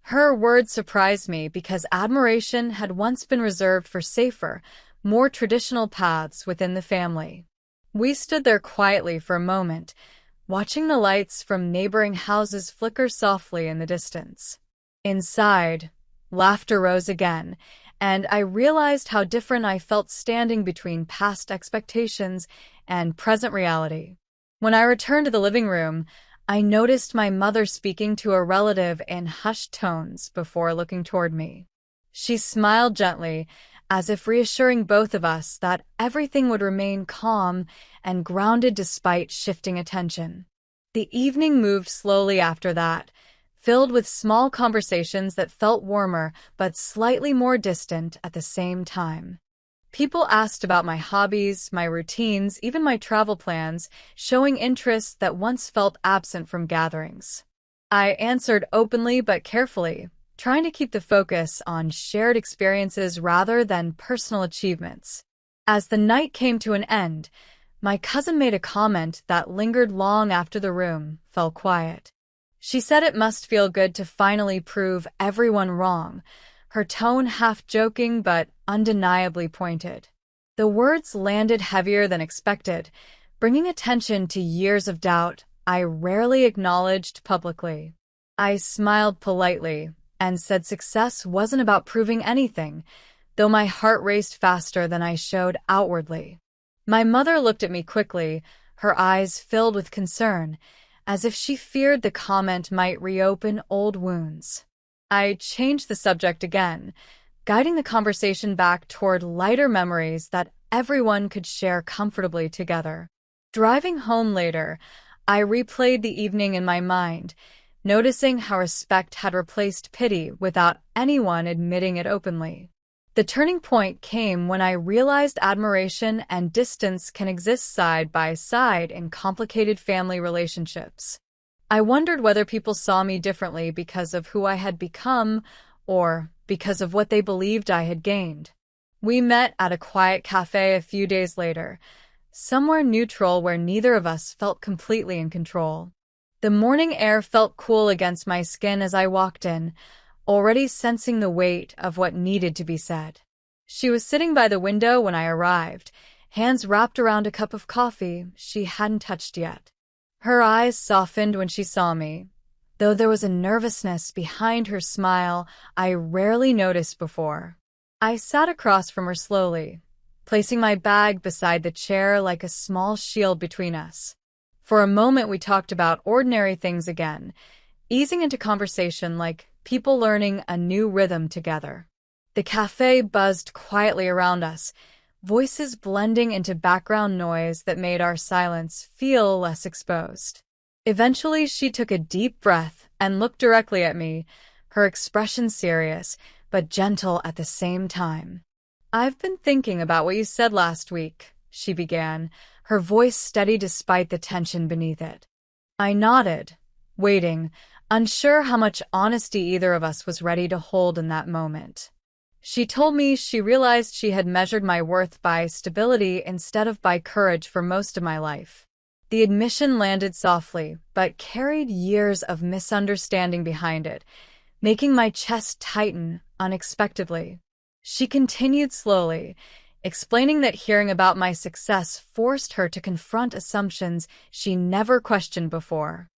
Her words surprised me because admiration had once been reserved for safer, more traditional paths within the family. We stood there quietly for a moment, watching the lights from neighboring houses flicker softly in the distance. Inside, laughter rose again, and I realized how different I felt standing between past expectations and present reality. When I returned to the living room, I noticed my mother speaking to a relative in hushed tones before looking toward me. She smiled gently, as if reassuring both of us that everything would remain calm and grounded despite shifting attention. The evening moved slowly after that, filled with small conversations that felt warmer but slightly more distant at the same time. People asked about my hobbies, my routines, even my travel plans, showing interest that once felt absent from gatherings. I answered openly but carefully, trying to keep the focus on shared experiences rather than personal achievements. As the night came to an end, my cousin made a comment that lingered long after the room fell quiet. She said it must feel good to finally prove everyone wrong, her tone half joking but undeniably pointed. The words landed heavier than expected, bringing attention to years of doubt I rarely acknowledged publicly. I smiled politely and said success wasn't about proving anything, though my heart raced faster than I showed outwardly. My mother looked at me quickly, her eyes filled with concern, as if she feared the comment might reopen old wounds. I changed the subject again, guiding the conversation back toward lighter memories that everyone could share comfortably together. Driving home later, I replayed the evening in my mind, noticing how respect had replaced pity without anyone admitting it openly. The turning point came when I realized admiration and distance can exist side by side in complicated family relationships. I wondered whether people saw me differently because of who I had become or because of what they believed I had gained. We met at a quiet cafe a few days later, somewhere neutral where neither of us felt completely in control. The morning air felt cool against my skin as I walked in, already sensing the weight of what needed to be said. She was sitting by the window when I arrived, hands wrapped around a cup of coffee she hadn't touched yet. Her eyes softened when she saw me, though there was a nervousness behind her smile I rarely noticed before. I sat across from her slowly, placing my bag beside the chair like a small shield between us. For a moment we talked about ordinary things again, easing into conversation like people learning a new rhythm together. The cafe buzzed quietly around us, voices blending into background noise that made our silence feel less exposed. Eventually, she took a deep breath and looked directly at me, her expression serious but gentle at the same time. "I've been thinking about what you said last week," she began, her voice steady despite the tension beneath it. I nodded, waiting, unsure how much honesty either of us was ready to hold in that moment. She told me she realized she had measured my worth by stability instead of by courage for most of my life. The admission landed softly, but carried years of misunderstanding behind it, making my chest tighten unexpectedly. She continued slowly, explaining that hearing about my success forced her to confront assumptions she never questioned before.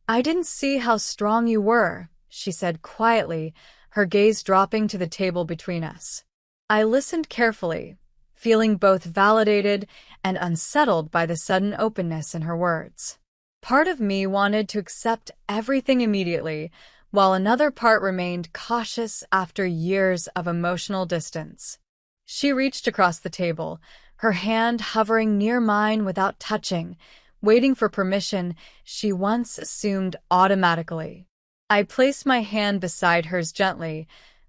"I didn't see how strong you were," she said quietly, her gaze dropping to the table between us. I listened carefully, feeling both validated and unsettled by the sudden openness in her words. Part of me wanted to accept everything immediately, while another part remained cautious after years of emotional distance. She reached across the table, her hand hovering near mine without touching, waiting for permission she once assumed automatically. I placed my hand beside hers gently,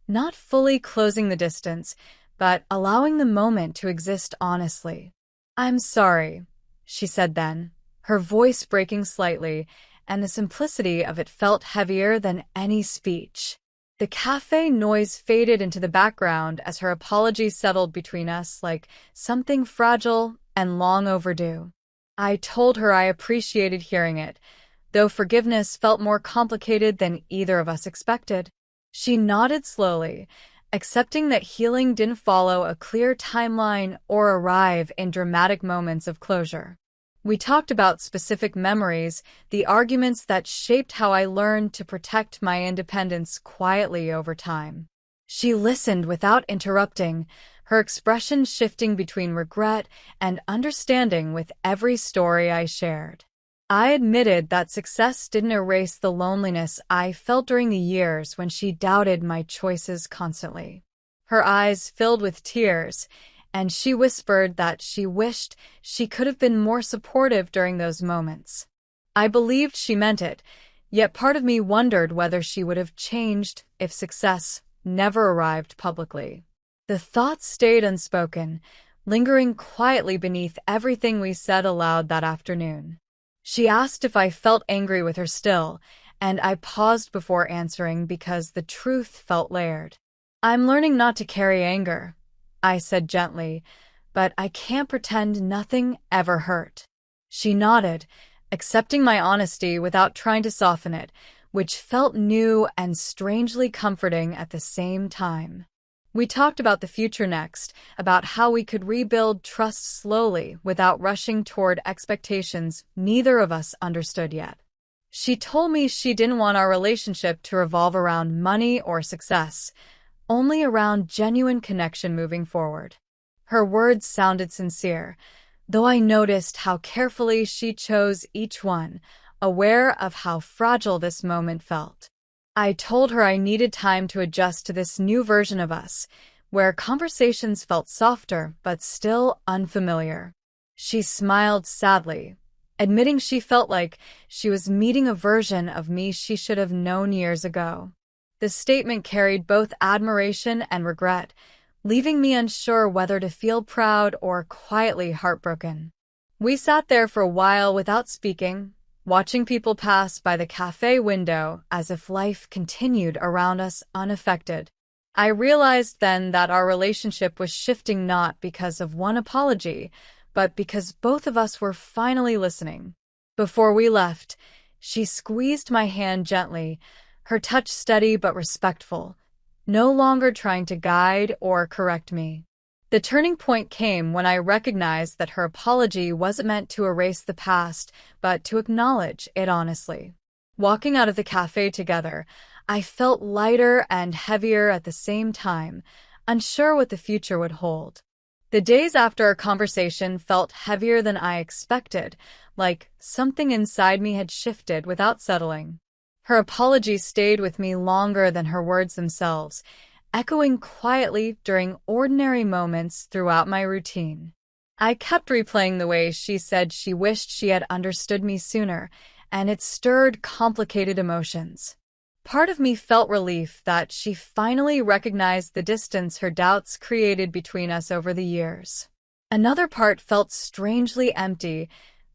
not fully closing the distance, but allowing the moment to exist honestly. "I'm sorry," she said then, her voice breaking slightly, and the simplicity of it felt heavier than any speech. The cafe noise faded into the background as her apology settled between us like something fragile and long overdue. I told her I appreciated hearing it, though forgiveness felt more complicated than either of us expected. She nodded slowly, accepting that healing didn't follow a clear timeline or arrive in dramatic moments of closure. We talked about specific memories, the arguments that shaped how I learned to protect my independence quietly over time. She listened without interrupting, her expression shifting between regret and understanding with every story I shared. I admitted that success didn't erase the loneliness I felt during the years when she doubted my choices constantly. Her eyes filled with tears, and she whispered that she wished she could have been more supportive during those moments. I believed she meant it, yet part of me wondered whether she would have changed if success never arrived publicly. The thoughts stayed unspoken, lingering quietly beneath everything we said aloud that afternoon. She asked if I felt angry with her still, and I paused before answering because the truth felt layered. "I'm learning not to carry anger," I said gently, "but I can't pretend nothing ever hurt." She nodded, accepting my honesty without trying to soften it, which felt new and strangely comforting at the same time. We talked about the future next, about how we could rebuild trust slowly without rushing toward expectations neither of us understood yet. She told me she didn't want our relationship to revolve around money or success, only around genuine connection moving forward. Her words sounded sincere, though I noticed how carefully she chose each one, aware of how fragile this moment felt. I told her I needed time to adjust to this new version of us, where conversations felt softer but still unfamiliar. She smiled sadly, admitting she felt like she was meeting a version of me she should have known years ago. The statement carried both admiration and regret, leaving me unsure whether to feel proud or quietly heartbroken. We sat there for a while without speaking, watching people pass by the cafe window as if life continued around us unaffected. I realized then that our relationship was shifting not because of one apology, but because both of us were finally listening. Before we left, she squeezed my hand gently, her touch steady but respectful, no longer trying to guide or correct me. The turning point came when I recognized that her apology wasn't meant to erase the past, but to acknowledge it honestly. Walking out of the cafe together, I felt lighter and heavier at the same time, unsure what the future would hold. The days after our conversation felt heavier than I expected, like something inside me had shifted without settling. Her apology stayed with me longer than her words themselves, echoing quietly during ordinary moments throughout my routine. I kept replaying the way she said she wished she had understood me sooner, and it stirred complicated emotions. Part of me felt relief that she finally recognized the distance her doubts created between us over the years. Another part felt strangely empty,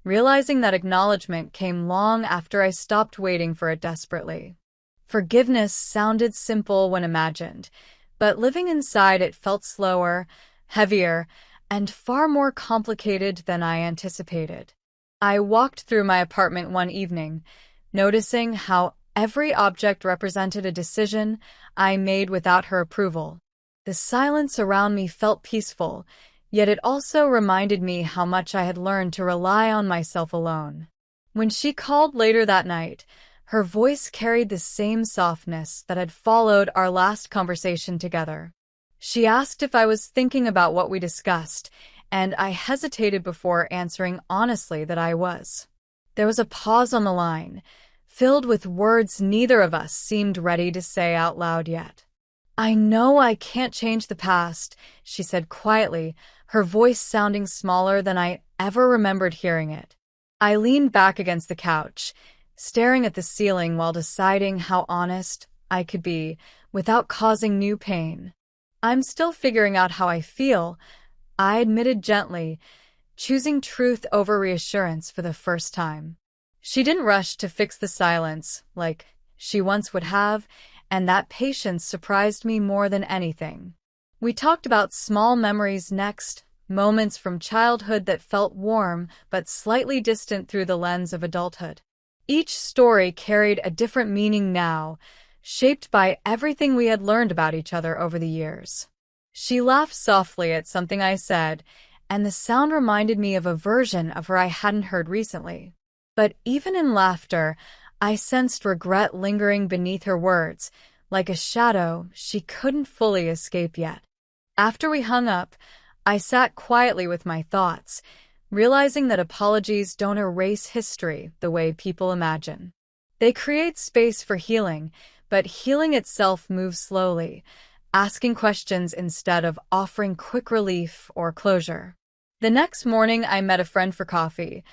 realizing that acknowledgement came long after I stopped waiting for it desperately. Forgiveness sounded simple when imagined, but living inside it felt slower, heavier, and far more complicated than I anticipated. I walked through my apartment one evening, noticing how every object represented a decision I made without her approval. The silence around me felt peaceful, yet it also reminded me how much I had learned to rely on myself alone. When she called later that night, her voice carried the same softness that had followed our last conversation together. She asked if I was thinking about what we discussed, and I hesitated before answering honestly that I was. There was a pause on the line, filled with words neither of us seemed ready to say out loud yet. "I know I can't change the past," she said quietly, her voice sounding smaller than I ever remembered hearing it. I leaned back against the couch, staring at the ceiling while deciding how honest I could be without causing new pain. "I'm still figuring out how I feel," I admitted gently, choosing truth over reassurance for the first time. She didn't rush to fix the silence like she once would have, and that patience surprised me more than anything. We talked about small memories next, moments from childhood that felt warm but slightly distant through the lens of adulthood. Each story carried a different meaning now, shaped by everything we had learned about each other over the years. She laughed softly at something I said, and the sound reminded me of a version of her I hadn't heard recently. But even in laughter, I sensed regret lingering beneath her words, like a shadow she couldn't fully escape yet. After we hung up, I sat quietly with my thoughts, realizing that apologies don't erase history the way people imagine. They create space for healing, but healing itself moves slowly, asking questions instead of offering quick relief or closure. The next morning, I met a friend for coffee,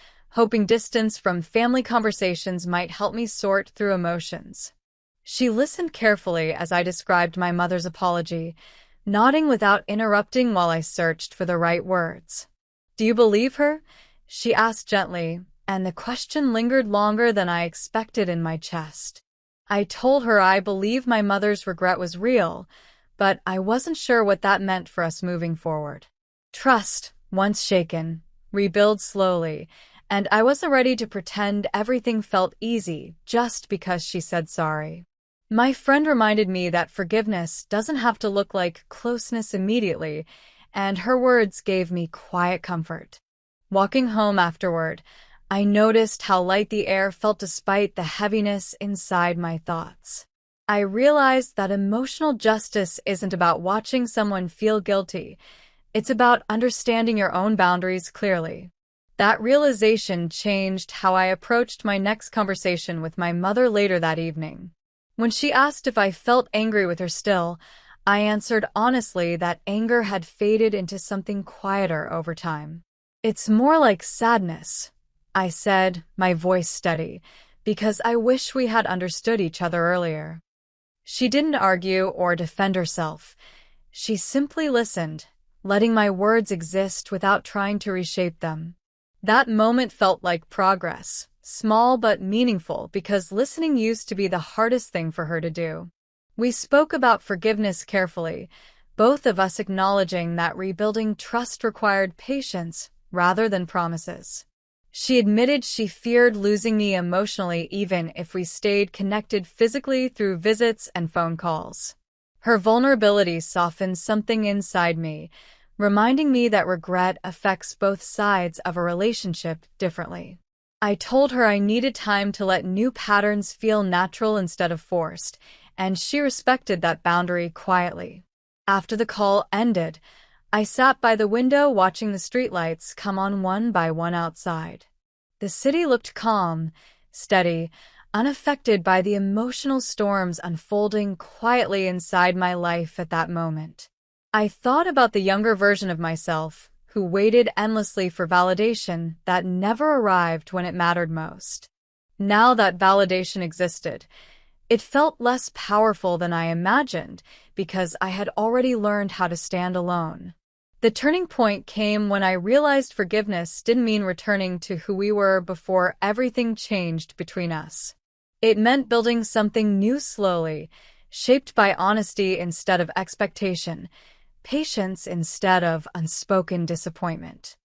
hoping distance from family conversations might help me sort through emotions. She listened carefully as I described my mother's apology, nodding without interrupting while I searched for the right words. "Do you believe her?" she asked gently, and the question lingered longer than I expected in my chest. I told her I believe my mother's regret was real, but I wasn't sure what that meant for us moving forward. Trust, once shaken, rebuilds slowly, and I wasn't ready to pretend everything felt easy just because she said sorry. My friend reminded me that forgiveness doesn't have to look like closeness immediately, and her words gave me quiet comfort. Walking home afterward, I noticed how light the air felt despite the heaviness inside my thoughts. I realized that emotional justice isn't about watching someone feel guilty. It's about understanding your own boundaries clearly. That realization changed how I approached my next conversation with my mother later that evening. When she asked if I felt angry with her still, I answered honestly that anger had faded into something quieter over time. "It's more like sadness," I said, my voice steady, because I wish we had understood each other earlier. She didn't argue or defend herself. She simply listened, letting my words exist without trying to reshape them. That moment felt like progress, small but meaningful because listening used to be the hardest thing for her to do. We spoke about forgiveness carefully, both of us acknowledging that rebuilding trust required patience rather than promises. She admitted she feared losing me emotionally even if we stayed connected physically through visits and phone calls. Her vulnerability softened something inside me, reminding me that regret affects both sides of a relationship differently. I told her I needed time to let new patterns feel natural instead of forced, and she respected that boundary quietly. After the call ended, I sat by the window watching the streetlights come on one by one outside. The city looked calm, steady, unaffected by the emotional storms unfolding quietly inside my life at that moment. I thought about the younger version of myself, who waited endlessly for validation that never arrived when it mattered most. Now that validation existed, it felt less powerful than I imagined because I had already learned how to stand alone. The turning point came when I realized forgiveness didn't mean returning to who we were before everything changed between us. It meant building something new slowly, shaped by honesty instead of expectation, patience instead of unspoken disappointment.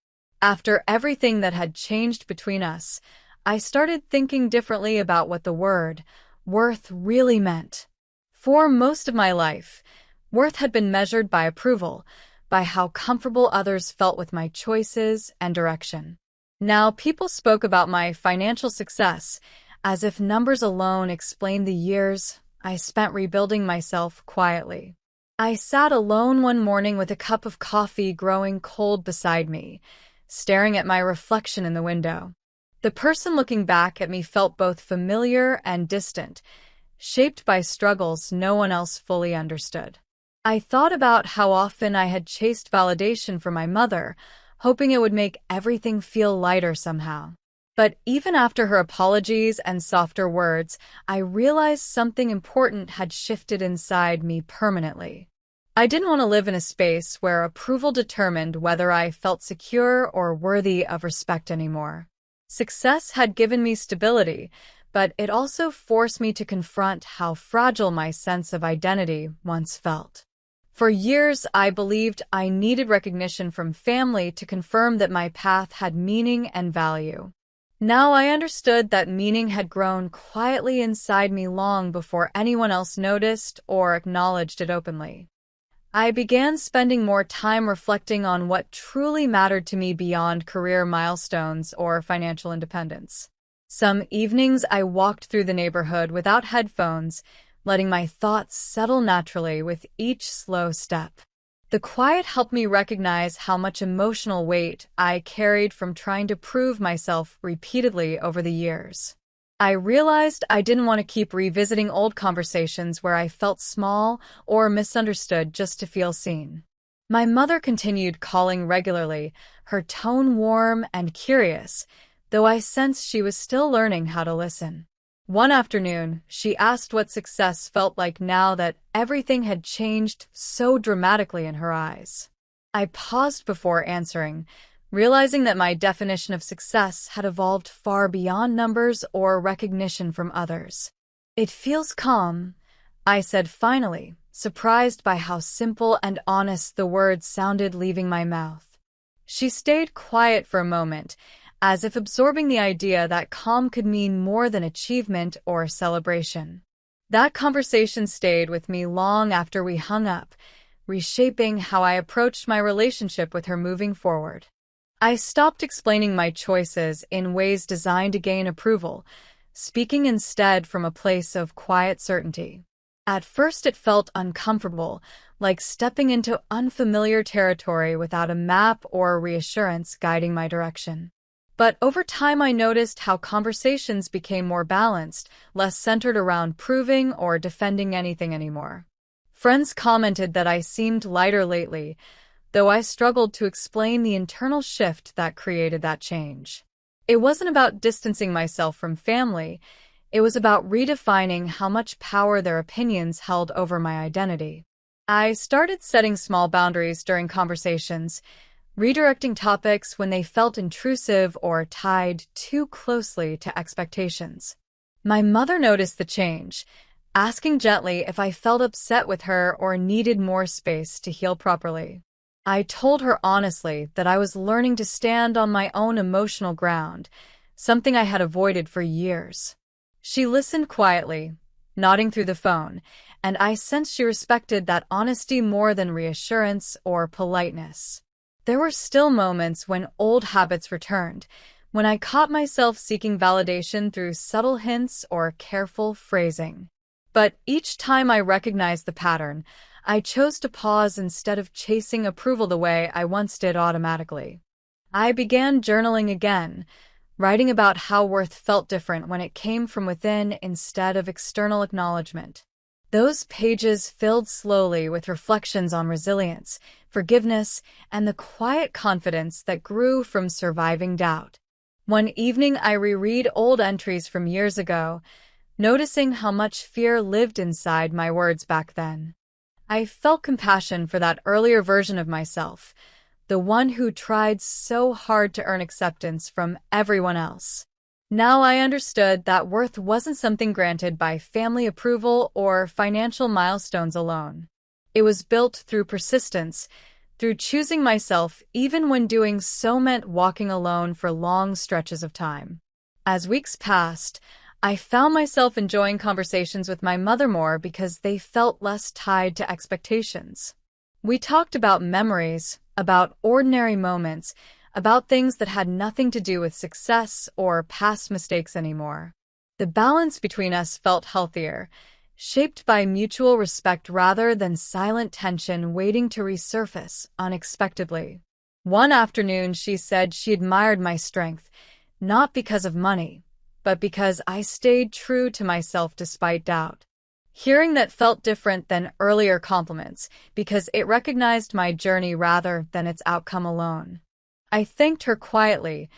After everything that had changed between us, I started thinking differently about what the word worth really meant. For most of my life, worth had been measured by approval, by how comfortable others felt with my choices and direction. Now people spoke about my financial success as if numbers alone explained the years I spent rebuilding myself quietly. I sat alone one morning with a cup of coffee growing cold beside me, staring at my reflection in the window. The person looking back at me felt both familiar and distant, shaped by struggles no one else fully understood. I thought about how often I had chased validation from my mother, hoping it would make everything feel lighter somehow. But even after her apologies and softer words, I realized something important had shifted inside me permanently. I didn't want to live in a space where approval determined whether I felt secure or worthy of respect anymore. Success had given me stability, but it also forced me to confront how fragile my sense of identity once felt. For years, I believed I needed recognition from family to confirm that my path had meaning and value. Now I understood that meaning had grown quietly inside me long before anyone else noticed or acknowledged it openly. I began spending more time reflecting on what truly mattered to me beyond career milestones or financial independence. Some evenings I walked through the neighborhood without headphones, letting my thoughts settle naturally with each slow step. The quiet helped me recognize how much emotional weight I carried from trying to prove myself repeatedly over the years. I realized I didn't want to keep revisiting old conversations where I felt small or misunderstood just to feel seen. My mother continued calling regularly, her tone warm and curious, though I sensed she was still learning how to listen. One afternoon, she asked what success felt like now that everything had changed so dramatically in her eyes. I paused before answering, realizing that my definition of success had evolved far beyond numbers or recognition from others. "It feels calm," I said finally, surprised by how simple and honest the words sounded leaving my mouth. She stayed quiet for a moment, as if absorbing the idea that calm could mean more than achievement or celebration. That conversation stayed with me long after we hung up, reshaping how I approached my relationship with her moving forward. I stopped explaining my choices in ways designed to gain approval, speaking instead from a place of quiet certainty. At first it felt uncomfortable, like stepping into unfamiliar territory without a map or reassurance guiding my direction. But over time I noticed how conversations became more balanced, less centered around proving or defending anything anymore. Friends commented that I seemed lighter lately, though I struggled to explain the internal shift that created that change. It wasn't about distancing myself from family, it was about redefining how much power their opinions held over my identity. I started setting small boundaries during conversations, redirecting topics when they felt intrusive or tied too closely to expectations. My mother noticed the change, asking gently if I felt upset with her or needed more space to heal properly. I told her honestly that I was learning to stand on my own emotional ground, something I had avoided for years. She listened quietly, nodding through the phone, and I sensed she respected that honesty more than reassurance or politeness. There were still moments when old habits returned, when I caught myself seeking validation through subtle hints or careful phrasing. But each time I recognized the pattern, I chose to pause instead of chasing approval the way I once did automatically. I began journaling again, writing about how worth felt different when it came from within instead of external acknowledgement. Those pages filled slowly with reflections on resilience, forgiveness, and the quiet confidence that grew from surviving doubt. One evening I reread old entries from years ago, noticing how much fear lived inside my words back then. I felt compassion for that earlier version of myself, the one who tried so hard to earn acceptance from everyone else. Now I understood that worth wasn't something granted by family approval or financial milestones alone. It was built through persistence, through choosing myself even when doing so meant walking alone for long stretches of time. As weeks passed, I found myself enjoying conversations with my mother more because they felt less tied to expectations. We talked about memories, about ordinary moments, about things that had nothing to do with success or past mistakes anymore. The balance between us felt healthier, shaped by mutual respect rather than silent tension waiting to resurface unexpectedly. One afternoon, she said she admired my strength, not because of money, but because I stayed true to myself despite doubt. Hearing that felt different than earlier compliments because it recognized my journey rather than its outcome alone. I thanked her quietly,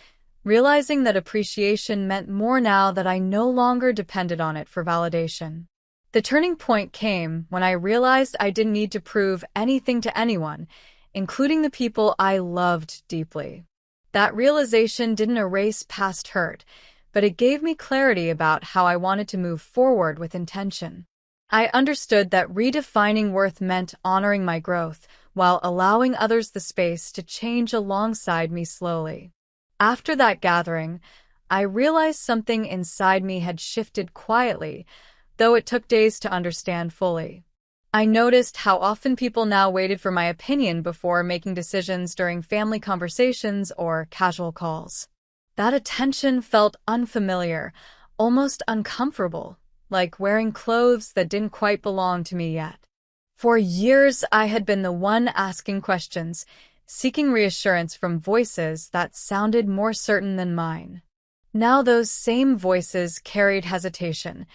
realizing that appreciation meant more now that I no longer depended on it for validation. The turning point came when I realized I didn't need to prove anything to anyone, including the people I loved deeply. That realization didn't erase past hurt, but it gave me clarity about how I wanted to move forward with intention. I understood that redefining worth meant honoring my growth while allowing others the space to change alongside me slowly. After that gathering, I realized something inside me had shifted quietly, though it took days to understand fully. I noticed how often people now waited for my opinion before making decisions during family conversations or casual calls. That attention felt unfamiliar, almost uncomfortable, like wearing clothes that didn't quite belong to me yet. For years, I had been the one asking questions, seeking reassurance from voices that sounded more certain than mine. Now those same voices carried hesitation,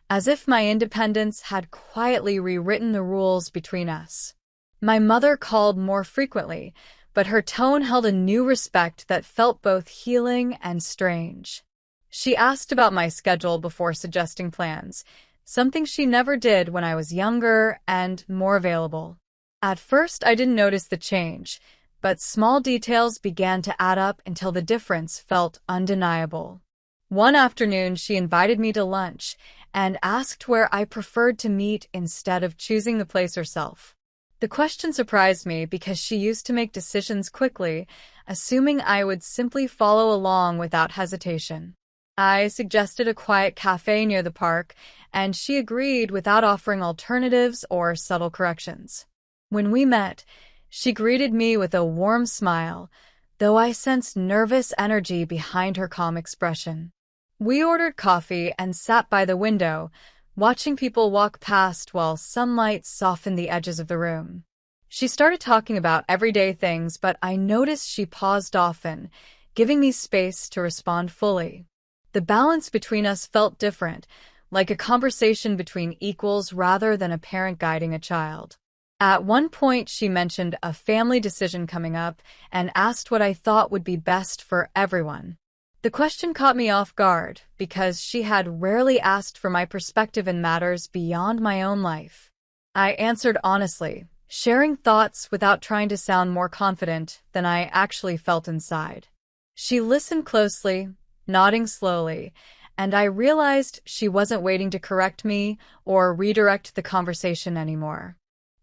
as if my independence had quietly rewritten the rules between us. My mother called more frequently, but her tone held a new respect that felt both healing and strange. She asked about my schedule before suggesting plans, something she never did when I was younger and more available. At first, I didn't notice the change, but small details began to add up until the difference felt undeniable. One afternoon, she invited me to lunch and asked where I preferred to meet instead of choosing the place herself. The question surprised me because she used to make decisions quickly, assuming I would simply follow along without hesitation. I suggested a quiet cafe near the park, and she agreed without offering alternatives or subtle corrections. When we met, she greeted me with a warm smile, though I sensed nervous energy behind her calm expression. We ordered coffee and sat by the window, watching people walk past while sunlight softened the edges of the room. She started talking about everyday things, but I noticed she paused often, giving me space to respond fully. The balance between us felt different, like a conversation between equals rather than a parent guiding a child. At one point, she mentioned a family decision coming up and asked what I thought would be best for everyone. The question caught me off guard because she had rarely asked for my perspective in matters beyond my own life. I answered honestly, sharing thoughts without trying to sound more confident than I actually felt inside. She listened closely, nodding slowly, and I realized she wasn't waiting to correct me or redirect the conversation anymore.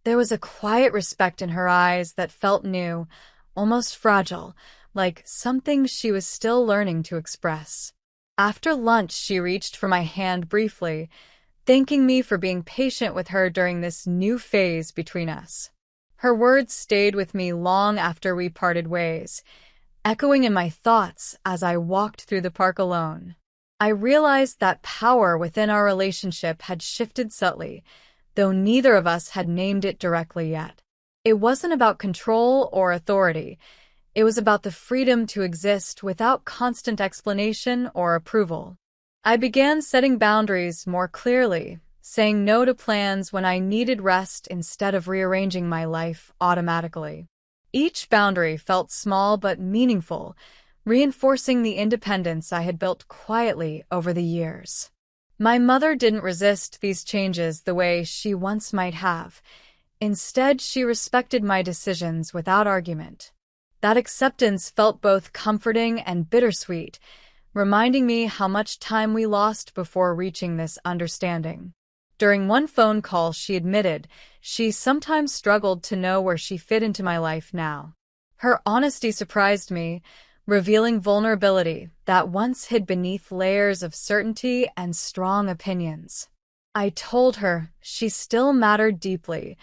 There was a quiet respect in her eyes that felt new, almost fragile, like something she was still learning to express. After lunch, she reached for my hand briefly, thanking me for being patient with her during this new phase between us. Her words stayed with me long after we parted ways, echoing in my thoughts as I walked through the park alone. I realized that power within our relationship had shifted subtly, though neither of us had named it directly yet. It wasn't about control or authority. It was about the freedom to exist without constant explanation or approval. I began setting boundaries more clearly, saying no to plans when I needed rest instead of rearranging my life automatically. Each boundary felt small but meaningful, reinforcing the independence I had built quietly over the years. My mother didn't resist these changes the way she once might have. Instead, she respected my decisions without argument. That acceptance felt both comforting and bittersweet, reminding me how much time we lost before reaching this understanding. During one phone call, she admitted she sometimes struggled to know where she fit into my life now. Her honesty surprised me, revealing vulnerability that once hid beneath layers of certainty and strong opinions. I told her she still mattered deeply,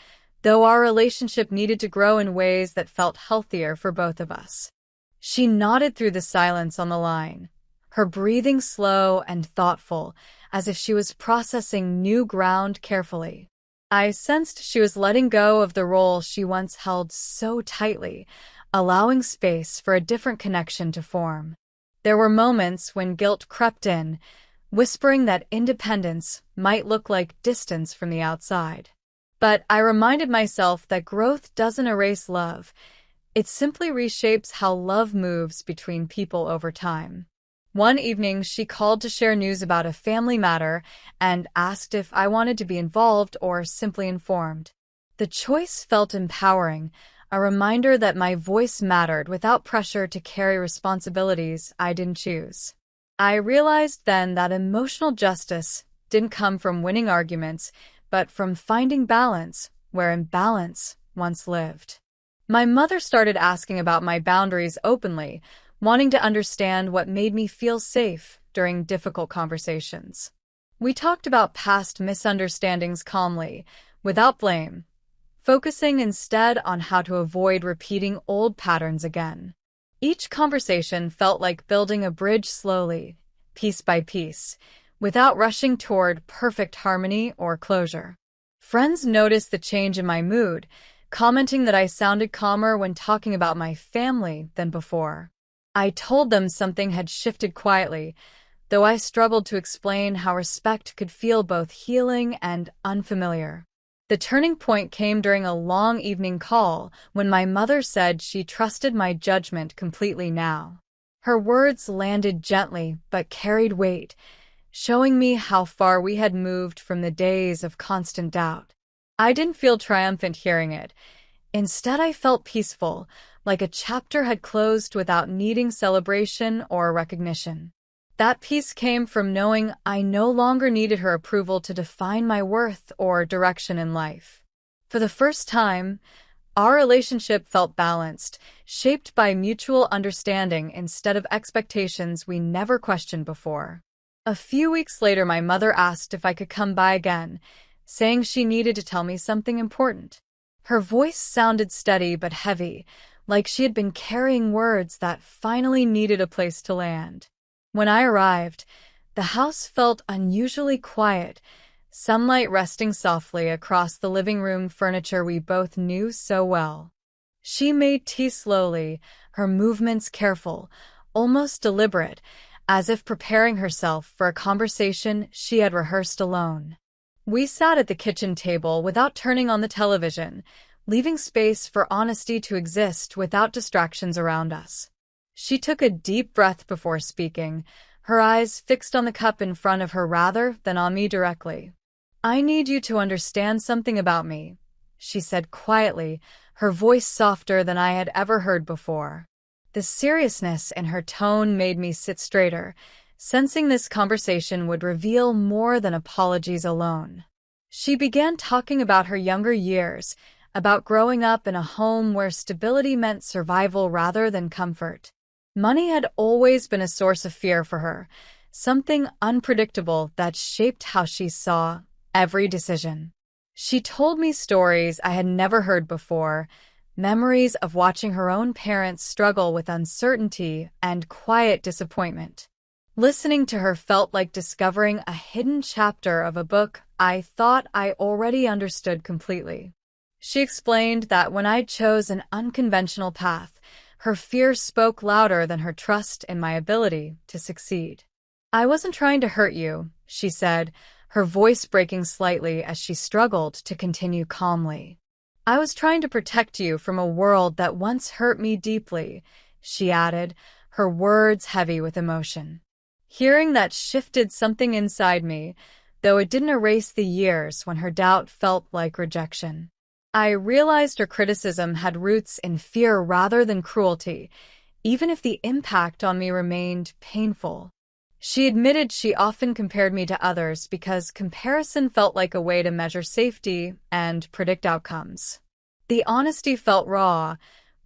though our relationship needed to grow in ways that felt healthier for both of us. She nodded through the silence on the line, her breathing slow and thoughtful, as if she was processing new ground carefully. I sensed she was letting go of the role she once held so tightly, allowing space for a different connection to form. There were moments when guilt crept in, whispering that independence might look like distance from the outside. But I reminded myself that growth doesn't erase love. It simply reshapes how love moves between people over time. One evening, she called to share news about a family matter and asked if I wanted to be involved or simply informed. The choice felt empowering, a reminder that my voice mattered without pressure to carry responsibilities I didn't choose. I realized then that emotional justice didn't come from winning arguments, but from finding balance where imbalance once lived. My mother started asking about my boundaries openly, wanting to understand what made me feel safe during difficult conversations. We talked about past misunderstandings calmly, without blame, focusing instead on how to avoid repeating old patterns again. Each conversation felt like building a bridge slowly, piece by piece, without rushing toward perfect harmony or closure. Friends noticed the change in my mood, commenting that I sounded calmer when talking about my family than before. I told them something had shifted quietly, though I struggled to explain how respect could feel both healing and unfamiliar. The turning point came during a long evening call when my mother said she trusted my judgment completely now. Her words landed gently but carried weight, showing me how far we had moved from the days of constant doubt. I didn't feel triumphant hearing it. Instead, I felt peaceful, like a chapter had closed without needing celebration or recognition. That peace came from knowing I no longer needed her approval to define my worth or direction in life. For the first time, our relationship felt balanced, shaped by mutual understanding instead of expectations we never questioned before. A few weeks later, my mother asked if I could come by again, saying she needed to tell me something important. Her voice sounded steady but heavy, like she had been carrying words that finally needed a place to land. When I arrived, the house felt unusually quiet, sunlight resting softly across the living room furniture we both knew so well. She made tea slowly, her movements careful, almost deliberate, as if preparing herself for a conversation she had rehearsed alone. We sat at the kitchen table without turning on the television, leaving space for honesty to exist without distractions around us. She took a deep breath before speaking, her eyes fixed on the cup in front of her rather than on me directly. "I need you to understand something about me," she said quietly, her voice softer than I had ever heard before. The seriousness in her tone made me sit straighter, sensing this conversation would reveal more than apologies alone. She began talking about her younger years, about growing up in a home where stability meant survival rather than comfort. Money had always been a source of fear for her, something unpredictable that shaped how she saw every decision. She told me stories I had never heard before, memories of watching her own parents struggle with uncertainty and quiet disappointment. Listening to her felt like discovering a hidden chapter of a book I thought I already understood completely. She explained that when I chose an unconventional path, her fear spoke louder than her trust in my ability to succeed. "I wasn't trying to hurt you," she said, her voice breaking slightly as she struggled to continue calmly. "I was trying to protect you from a world that once hurt me deeply," she added, her words heavy with emotion. Hearing that shifted something inside me, though it didn't erase the years when her doubt felt like rejection. I realized her criticism had roots in fear rather than cruelty, even if the impact on me remained painful. She admitted she often compared me to others because comparison felt like a way to measure safety and predict outcomes. The honesty felt raw,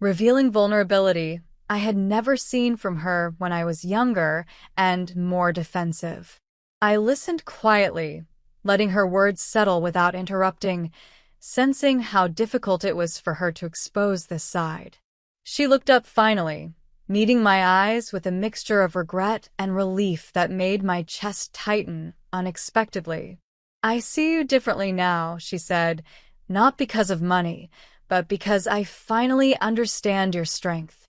revealing vulnerability I had never seen from her when I was younger and more defensive. I listened quietly, letting her words settle without interrupting, sensing how difficult it was for her to expose this side. She looked up finally, meeting my eyes with a mixture of regret and relief that made my chest tighten unexpectedly. "I see you differently now," she said, "not because of money, but because I finally understand your strength."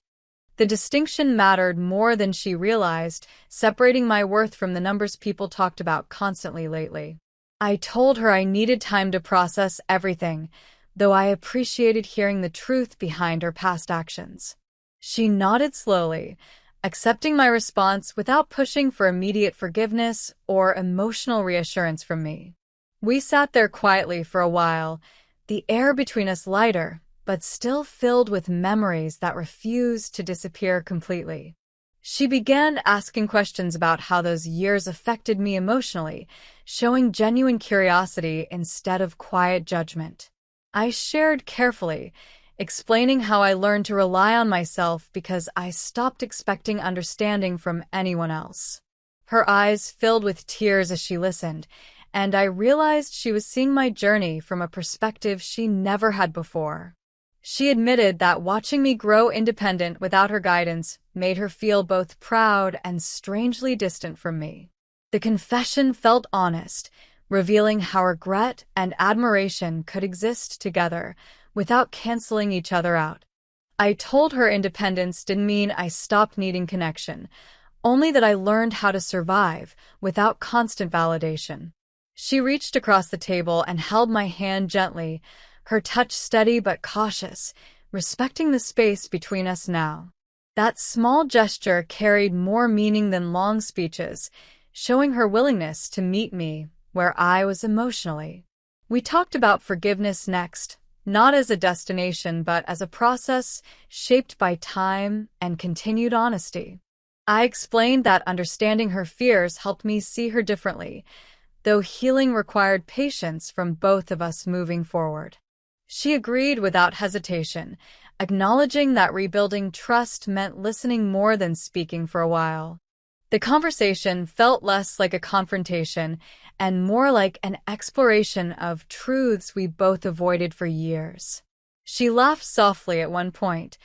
The distinction mattered more than she realized, separating my worth from the numbers people talked about constantly lately. I told her I needed time to process everything, though I appreciated hearing the truth behind her past actions. She nodded slowly, accepting my response without pushing for immediate forgiveness or emotional reassurance from me. We sat there quietly for a while, the air between us lighter, but still filled with memories that refused to disappear completely. She began asking questions about how those years affected me emotionally, showing genuine curiosity instead of quiet judgment. I shared carefully, explaining how I learned to rely on myself because I stopped expecting understanding from anyone else. Her eyes filled with tears as she listened, and I realized she was seeing my journey from a perspective she never had before. She admitted that watching me grow independent without her guidance made her feel both proud and strangely distant from me. The confession felt honest, revealing how regret and admiration could exist together without canceling each other out. I told her independence didn't mean I stopped needing connection, only that I learned how to survive without constant validation. She reached across the table and held my hand gently, her touch steady but cautious, respecting the space between us now. That small gesture carried more meaning than long speeches, showing her willingness to meet me where I was emotionally. We talked about forgiveness next, not as a destination but as a process shaped by time and continued honesty. I explained that understanding her fears helped me see her differently, though healing required patience from both of us moving forward. She agreed without hesitation, acknowledging that rebuilding trust meant listening more than speaking for a while. The conversation felt less like a confrontation and more like an exploration of truths we both avoided for years. She laughed softly at one point,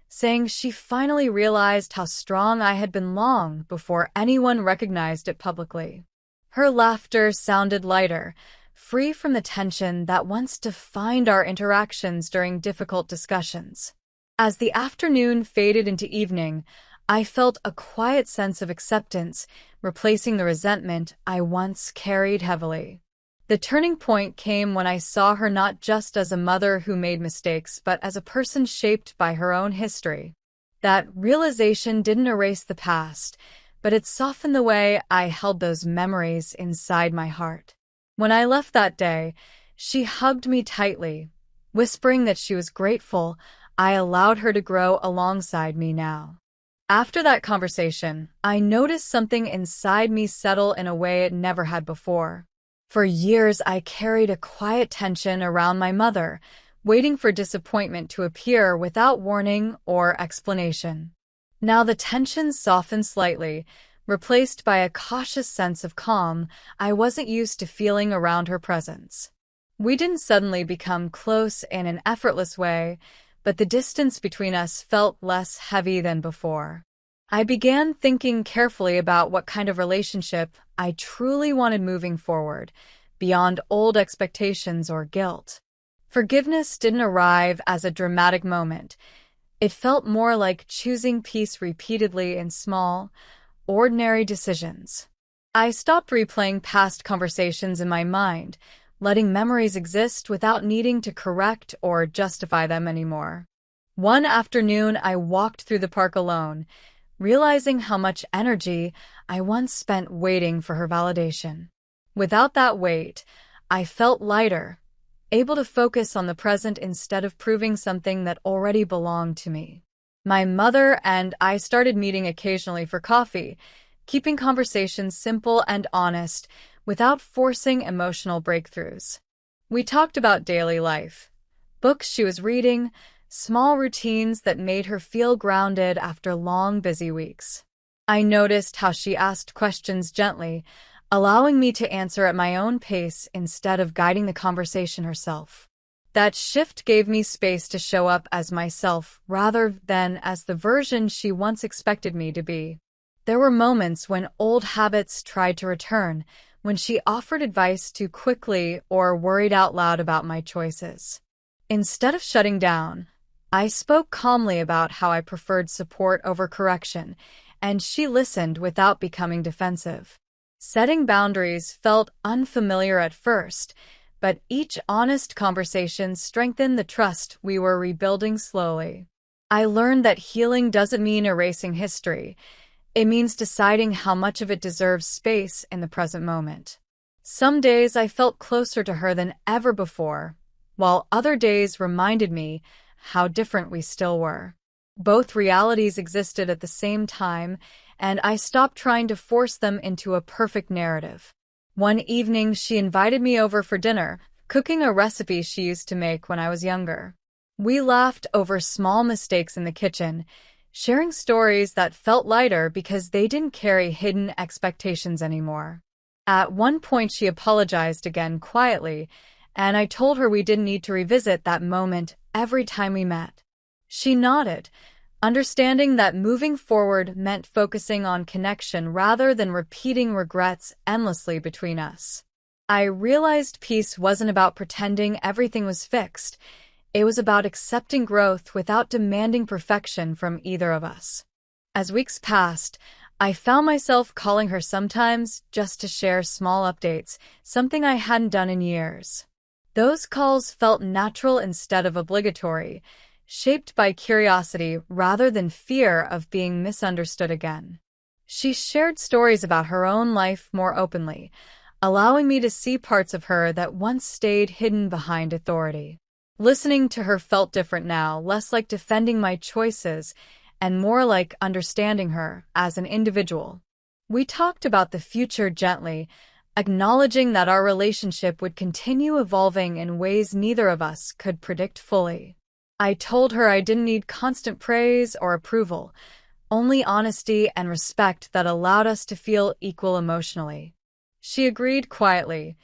saying she finally realized how strong I had been long before anyone recognized it publicly. Her laughter sounded lighter, free from the tension that once defined our interactions during difficult discussions. As the afternoon faded into evening, I felt a quiet sense of acceptance, replacing the resentment I once carried heavily. The turning point came when I saw her not just as a mother who made mistakes, but as a person shaped by her own history. That realization didn't erase the past, but it softened the way I held those memories inside my heart. When I left that day, she hugged me tightly, whispering that she was grateful I allowed her to grow alongside me now. After that conversation, I noticed something inside me settle in a way it never had before. For years, I carried a quiet tension around my mother, waiting for disappointment to appear without warning or explanation. Now the tension softened slightly, replaced by a cautious sense of calm I wasn't used to feeling around her presence. We didn't suddenly become close in an effortless way, but the distance between us felt less heavy than before. I began thinking carefully about what kind of relationship I truly wanted moving forward, beyond old expectations or guilt. Forgiveness didn't arrive as a dramatic moment. It felt more like choosing peace repeatedly in small, ordinary decisions. I stopped replaying past conversations in my mind, letting memories exist without needing to correct or justify them anymore. One afternoon, I walked through the park alone, realizing how much energy I once spent waiting for her validation. Without that weight, I felt lighter, able to focus on the present instead of proving something that already belonged to me. My mother and I started meeting occasionally for coffee, keeping conversations simple and honest without forcing emotional breakthroughs. We talked about daily life, books she was reading, small routines that made her feel grounded after long, busy weeks. I noticed how she asked questions gently, allowing me to answer at my own pace instead of guiding the conversation herself. That shift gave me space to show up as myself rather than as the version she once expected me to be. There were moments when old habits tried to return, when she offered advice too quickly or worried out loud about my choices. Instead of shutting down, I spoke calmly about how I preferred support over correction, and she listened without becoming defensive. Setting boundaries felt unfamiliar at first, but each honest conversation strengthened the trust we were rebuilding slowly. I learned that healing doesn't mean erasing history. It means deciding how much of it deserves space in the present moment. Some days I felt closer to her than ever before, while other days reminded me how different we still were. Both realities existed at the same time, and I stopped trying to force them into a perfect narrative. One evening, she invited me over for dinner, cooking a recipe she used to make when I was younger. We laughed over small mistakes in the kitchen, sharing stories that felt lighter because they didn't carry hidden expectations anymore. At one point, she apologized again quietly, and I told her we didn't need to revisit that moment every time we met. She nodded, understanding that moving forward meant focusing on connection rather than repeating regrets endlessly between us. I realized peace wasn't about pretending everything was fixed. It was about accepting growth without demanding perfection from either of us. As weeks passed, I found myself calling her sometimes just to share small updates, something I hadn't done in years. Those calls felt natural instead of obligatory, shaped by curiosity rather than fear of being misunderstood again. She shared stories about her own life more openly, allowing me to see parts of her that once stayed hidden behind authority. Listening to her felt different now, less like defending my choices and more like understanding her as an individual. We talked about the future gently, acknowledging that our relationship would continue evolving in ways neither of us could predict fully. I told her I didn't need constant praise or approval, only honesty and respect that allowed us to feel equal emotionally. She agreed quietly,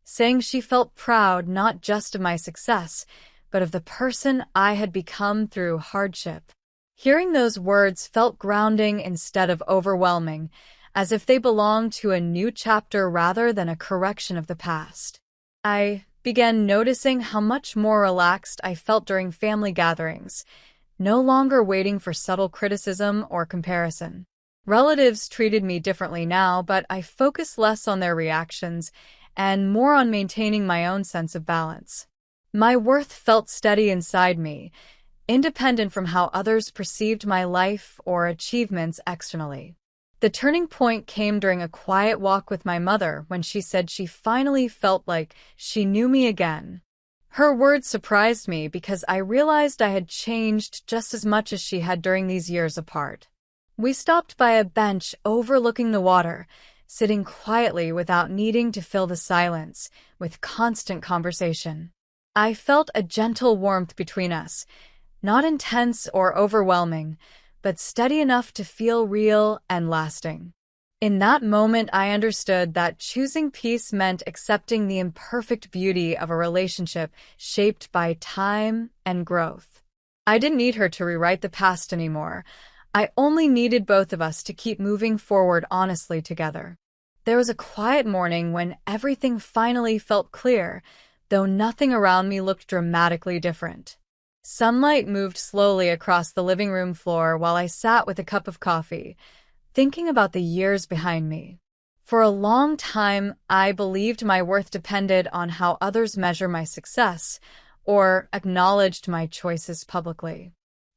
saying she felt proud not just of my success, but of the person I had become through hardship. Hearing those words felt grounding instead of overwhelming, as if they belonged to a new chapter rather than a correction of the past. I began noticing how much more relaxed I felt during family gatherings, no longer waiting for subtle criticism or comparison. Relatives treated me differently now, but I focused less on their reactions and more on maintaining my own sense of balance. My worth felt steady inside me, independent from how others perceived my life or achievements externally. The turning point came during a quiet walk with my mother when she said she finally felt like she knew me again. Her words surprised me because I realized I had changed just as much as she had during these years apart. We stopped by a bench overlooking the water, sitting quietly without needing to fill the silence with constant conversation. I felt a gentle warmth between us, not intense or overwhelming, but steady enough to feel real and lasting. In that moment, I understood that choosing peace meant accepting the imperfect beauty of a relationship shaped by time and growth. I didn't need her to rewrite the past anymore. I only needed both of us to keep moving forward honestly together. There was a quiet morning when everything finally felt clear, though nothing around me looked dramatically different. Sunlight moved slowly across the living room floor while I sat with a cup of coffee, thinking about the years behind me. For a long time, I believed my worth depended on how others measure my success or acknowledged my choices publicly.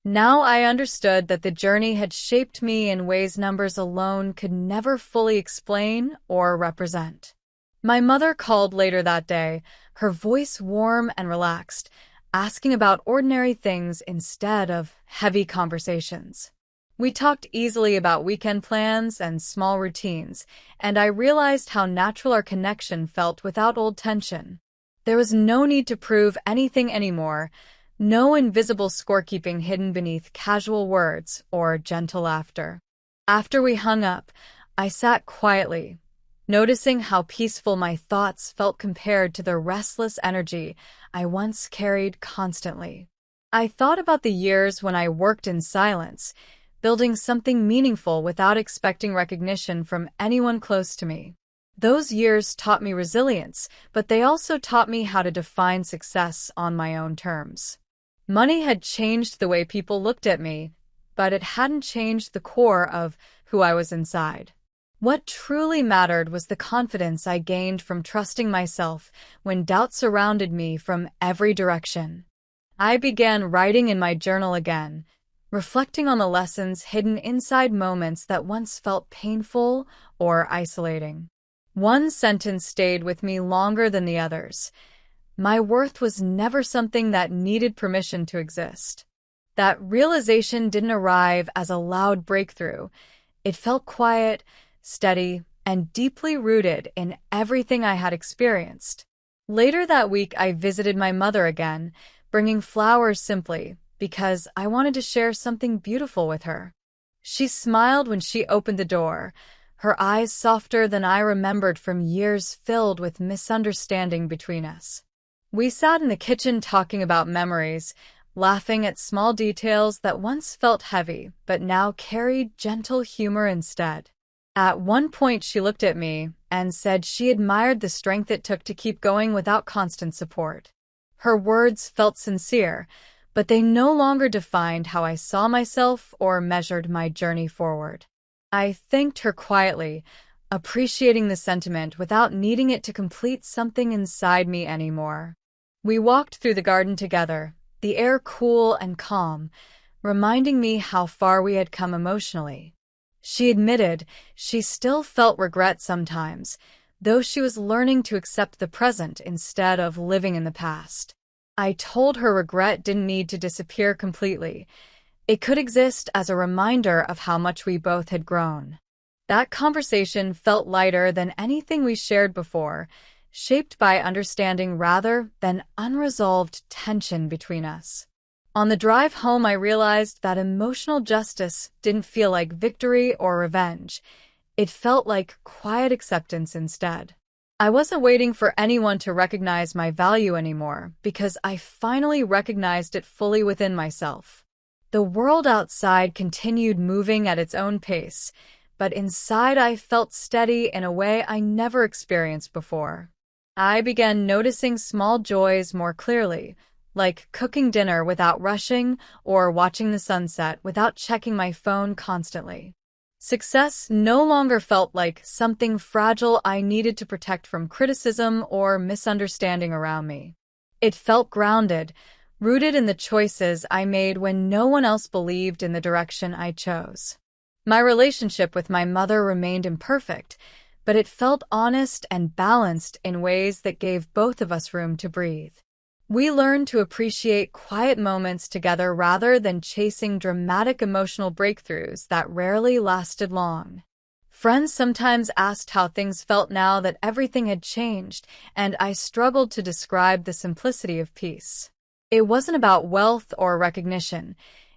Now I understood that the journey had shaped me in ways numbers alone could never fully explain or represent. My mother called later that day, her voice warm and relaxed, asking about ordinary things instead of heavy conversations. We talked easily about weekend plans and small routines, and I realized how natural our connection felt without old tension. There was no need to prove anything anymore, no invisible scorekeeping hidden beneath casual words or gentle laughter. After we hung up, I sat quietly, noticing how peaceful my thoughts felt compared to the restless energy I once carried constantly. I thought about the years when I worked in silence, building something meaningful without expecting recognition from anyone close to me. Those years taught me resilience, but they also taught me how to define success on my own terms. Money had changed the way people looked at me, but it hadn't changed the core of who I was inside. What truly mattered was the confidence I gained from trusting myself when doubt surrounded me from every direction. I began writing in my journal again, reflecting on the lessons hidden inside moments that once felt painful or isolating. One sentence stayed with me longer than the others. My worth was never something that needed permission to exist. That realization didn't arrive as a loud breakthrough. It felt quiet, steady, and deeply rooted in everything I had experienced. Later that week, I visited my mother again, bringing flowers simply because I wanted to share something beautiful with her. She smiled when she opened the door, her eyes softer than I remembered from years filled with misunderstanding between us. We sat in the kitchen talking about memories, laughing at small details that once felt heavy but now carried gentle humor instead. At one point, she looked at me and said she admired the strength it took to keep going without constant support. Her words felt sincere, but they no longer defined how I saw myself or measured my journey forward. I thanked her quietly, appreciating the sentiment without needing it to complete something inside me anymore. We walked through the garden together, the air cool and calm, reminding me how far we had come emotionally. She admitted she still felt regret sometimes, though she was learning to accept the present instead of living in the past. I told her regret didn't need to disappear completely. It could exist as a reminder of how much we both had grown. That conversation felt lighter than anything we shared before, shaped by understanding rather than unresolved tension between us. On the drive home, I realized that emotional justice didn't feel like victory or revenge. It felt like quiet acceptance instead. I wasn't waiting for anyone to recognize my value anymore because I finally recognized it fully within myself. The world outside continued moving at its own pace, but inside I felt steady in a way I never experienced before. I began noticing small joys more clearly, like cooking dinner without rushing or watching the sunset without checking my phone constantly. Success no longer felt like something fragile I needed to protect from criticism or misunderstanding around me. It felt grounded, rooted in the choices I made when no one else believed in the direction I chose. My relationship with my mother remained imperfect, but it felt honest and balanced in ways that gave both of us room to breathe. We learned to appreciate quiet moments together rather than chasing dramatic emotional breakthroughs that rarely lasted long. Friends sometimes asked how things felt now that everything had changed, and I struggled to describe the simplicity of peace. It wasn't about wealth or recognition.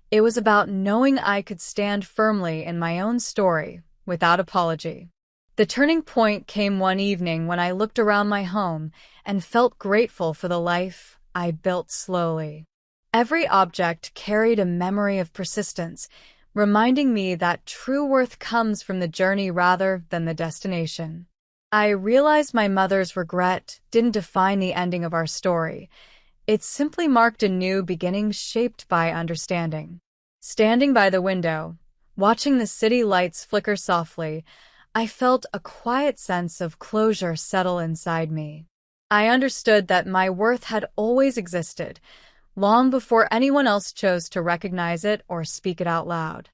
It was about knowing I could stand firmly in my own story without apology. The turning point came one evening when I looked around my home and felt grateful for the life I built slowly. Every object carried a memory of persistence, reminding me that true worth comes from the journey rather than the destination. I realized my mother's regret didn't define the ending of our story. It simply marked a new beginning shaped by understanding. Standing by the window, watching the city lights flicker softly, I felt a quiet sense of closure settle inside me. I understood that my worth had always existed, long before anyone else chose to recognize it or speak it out loud.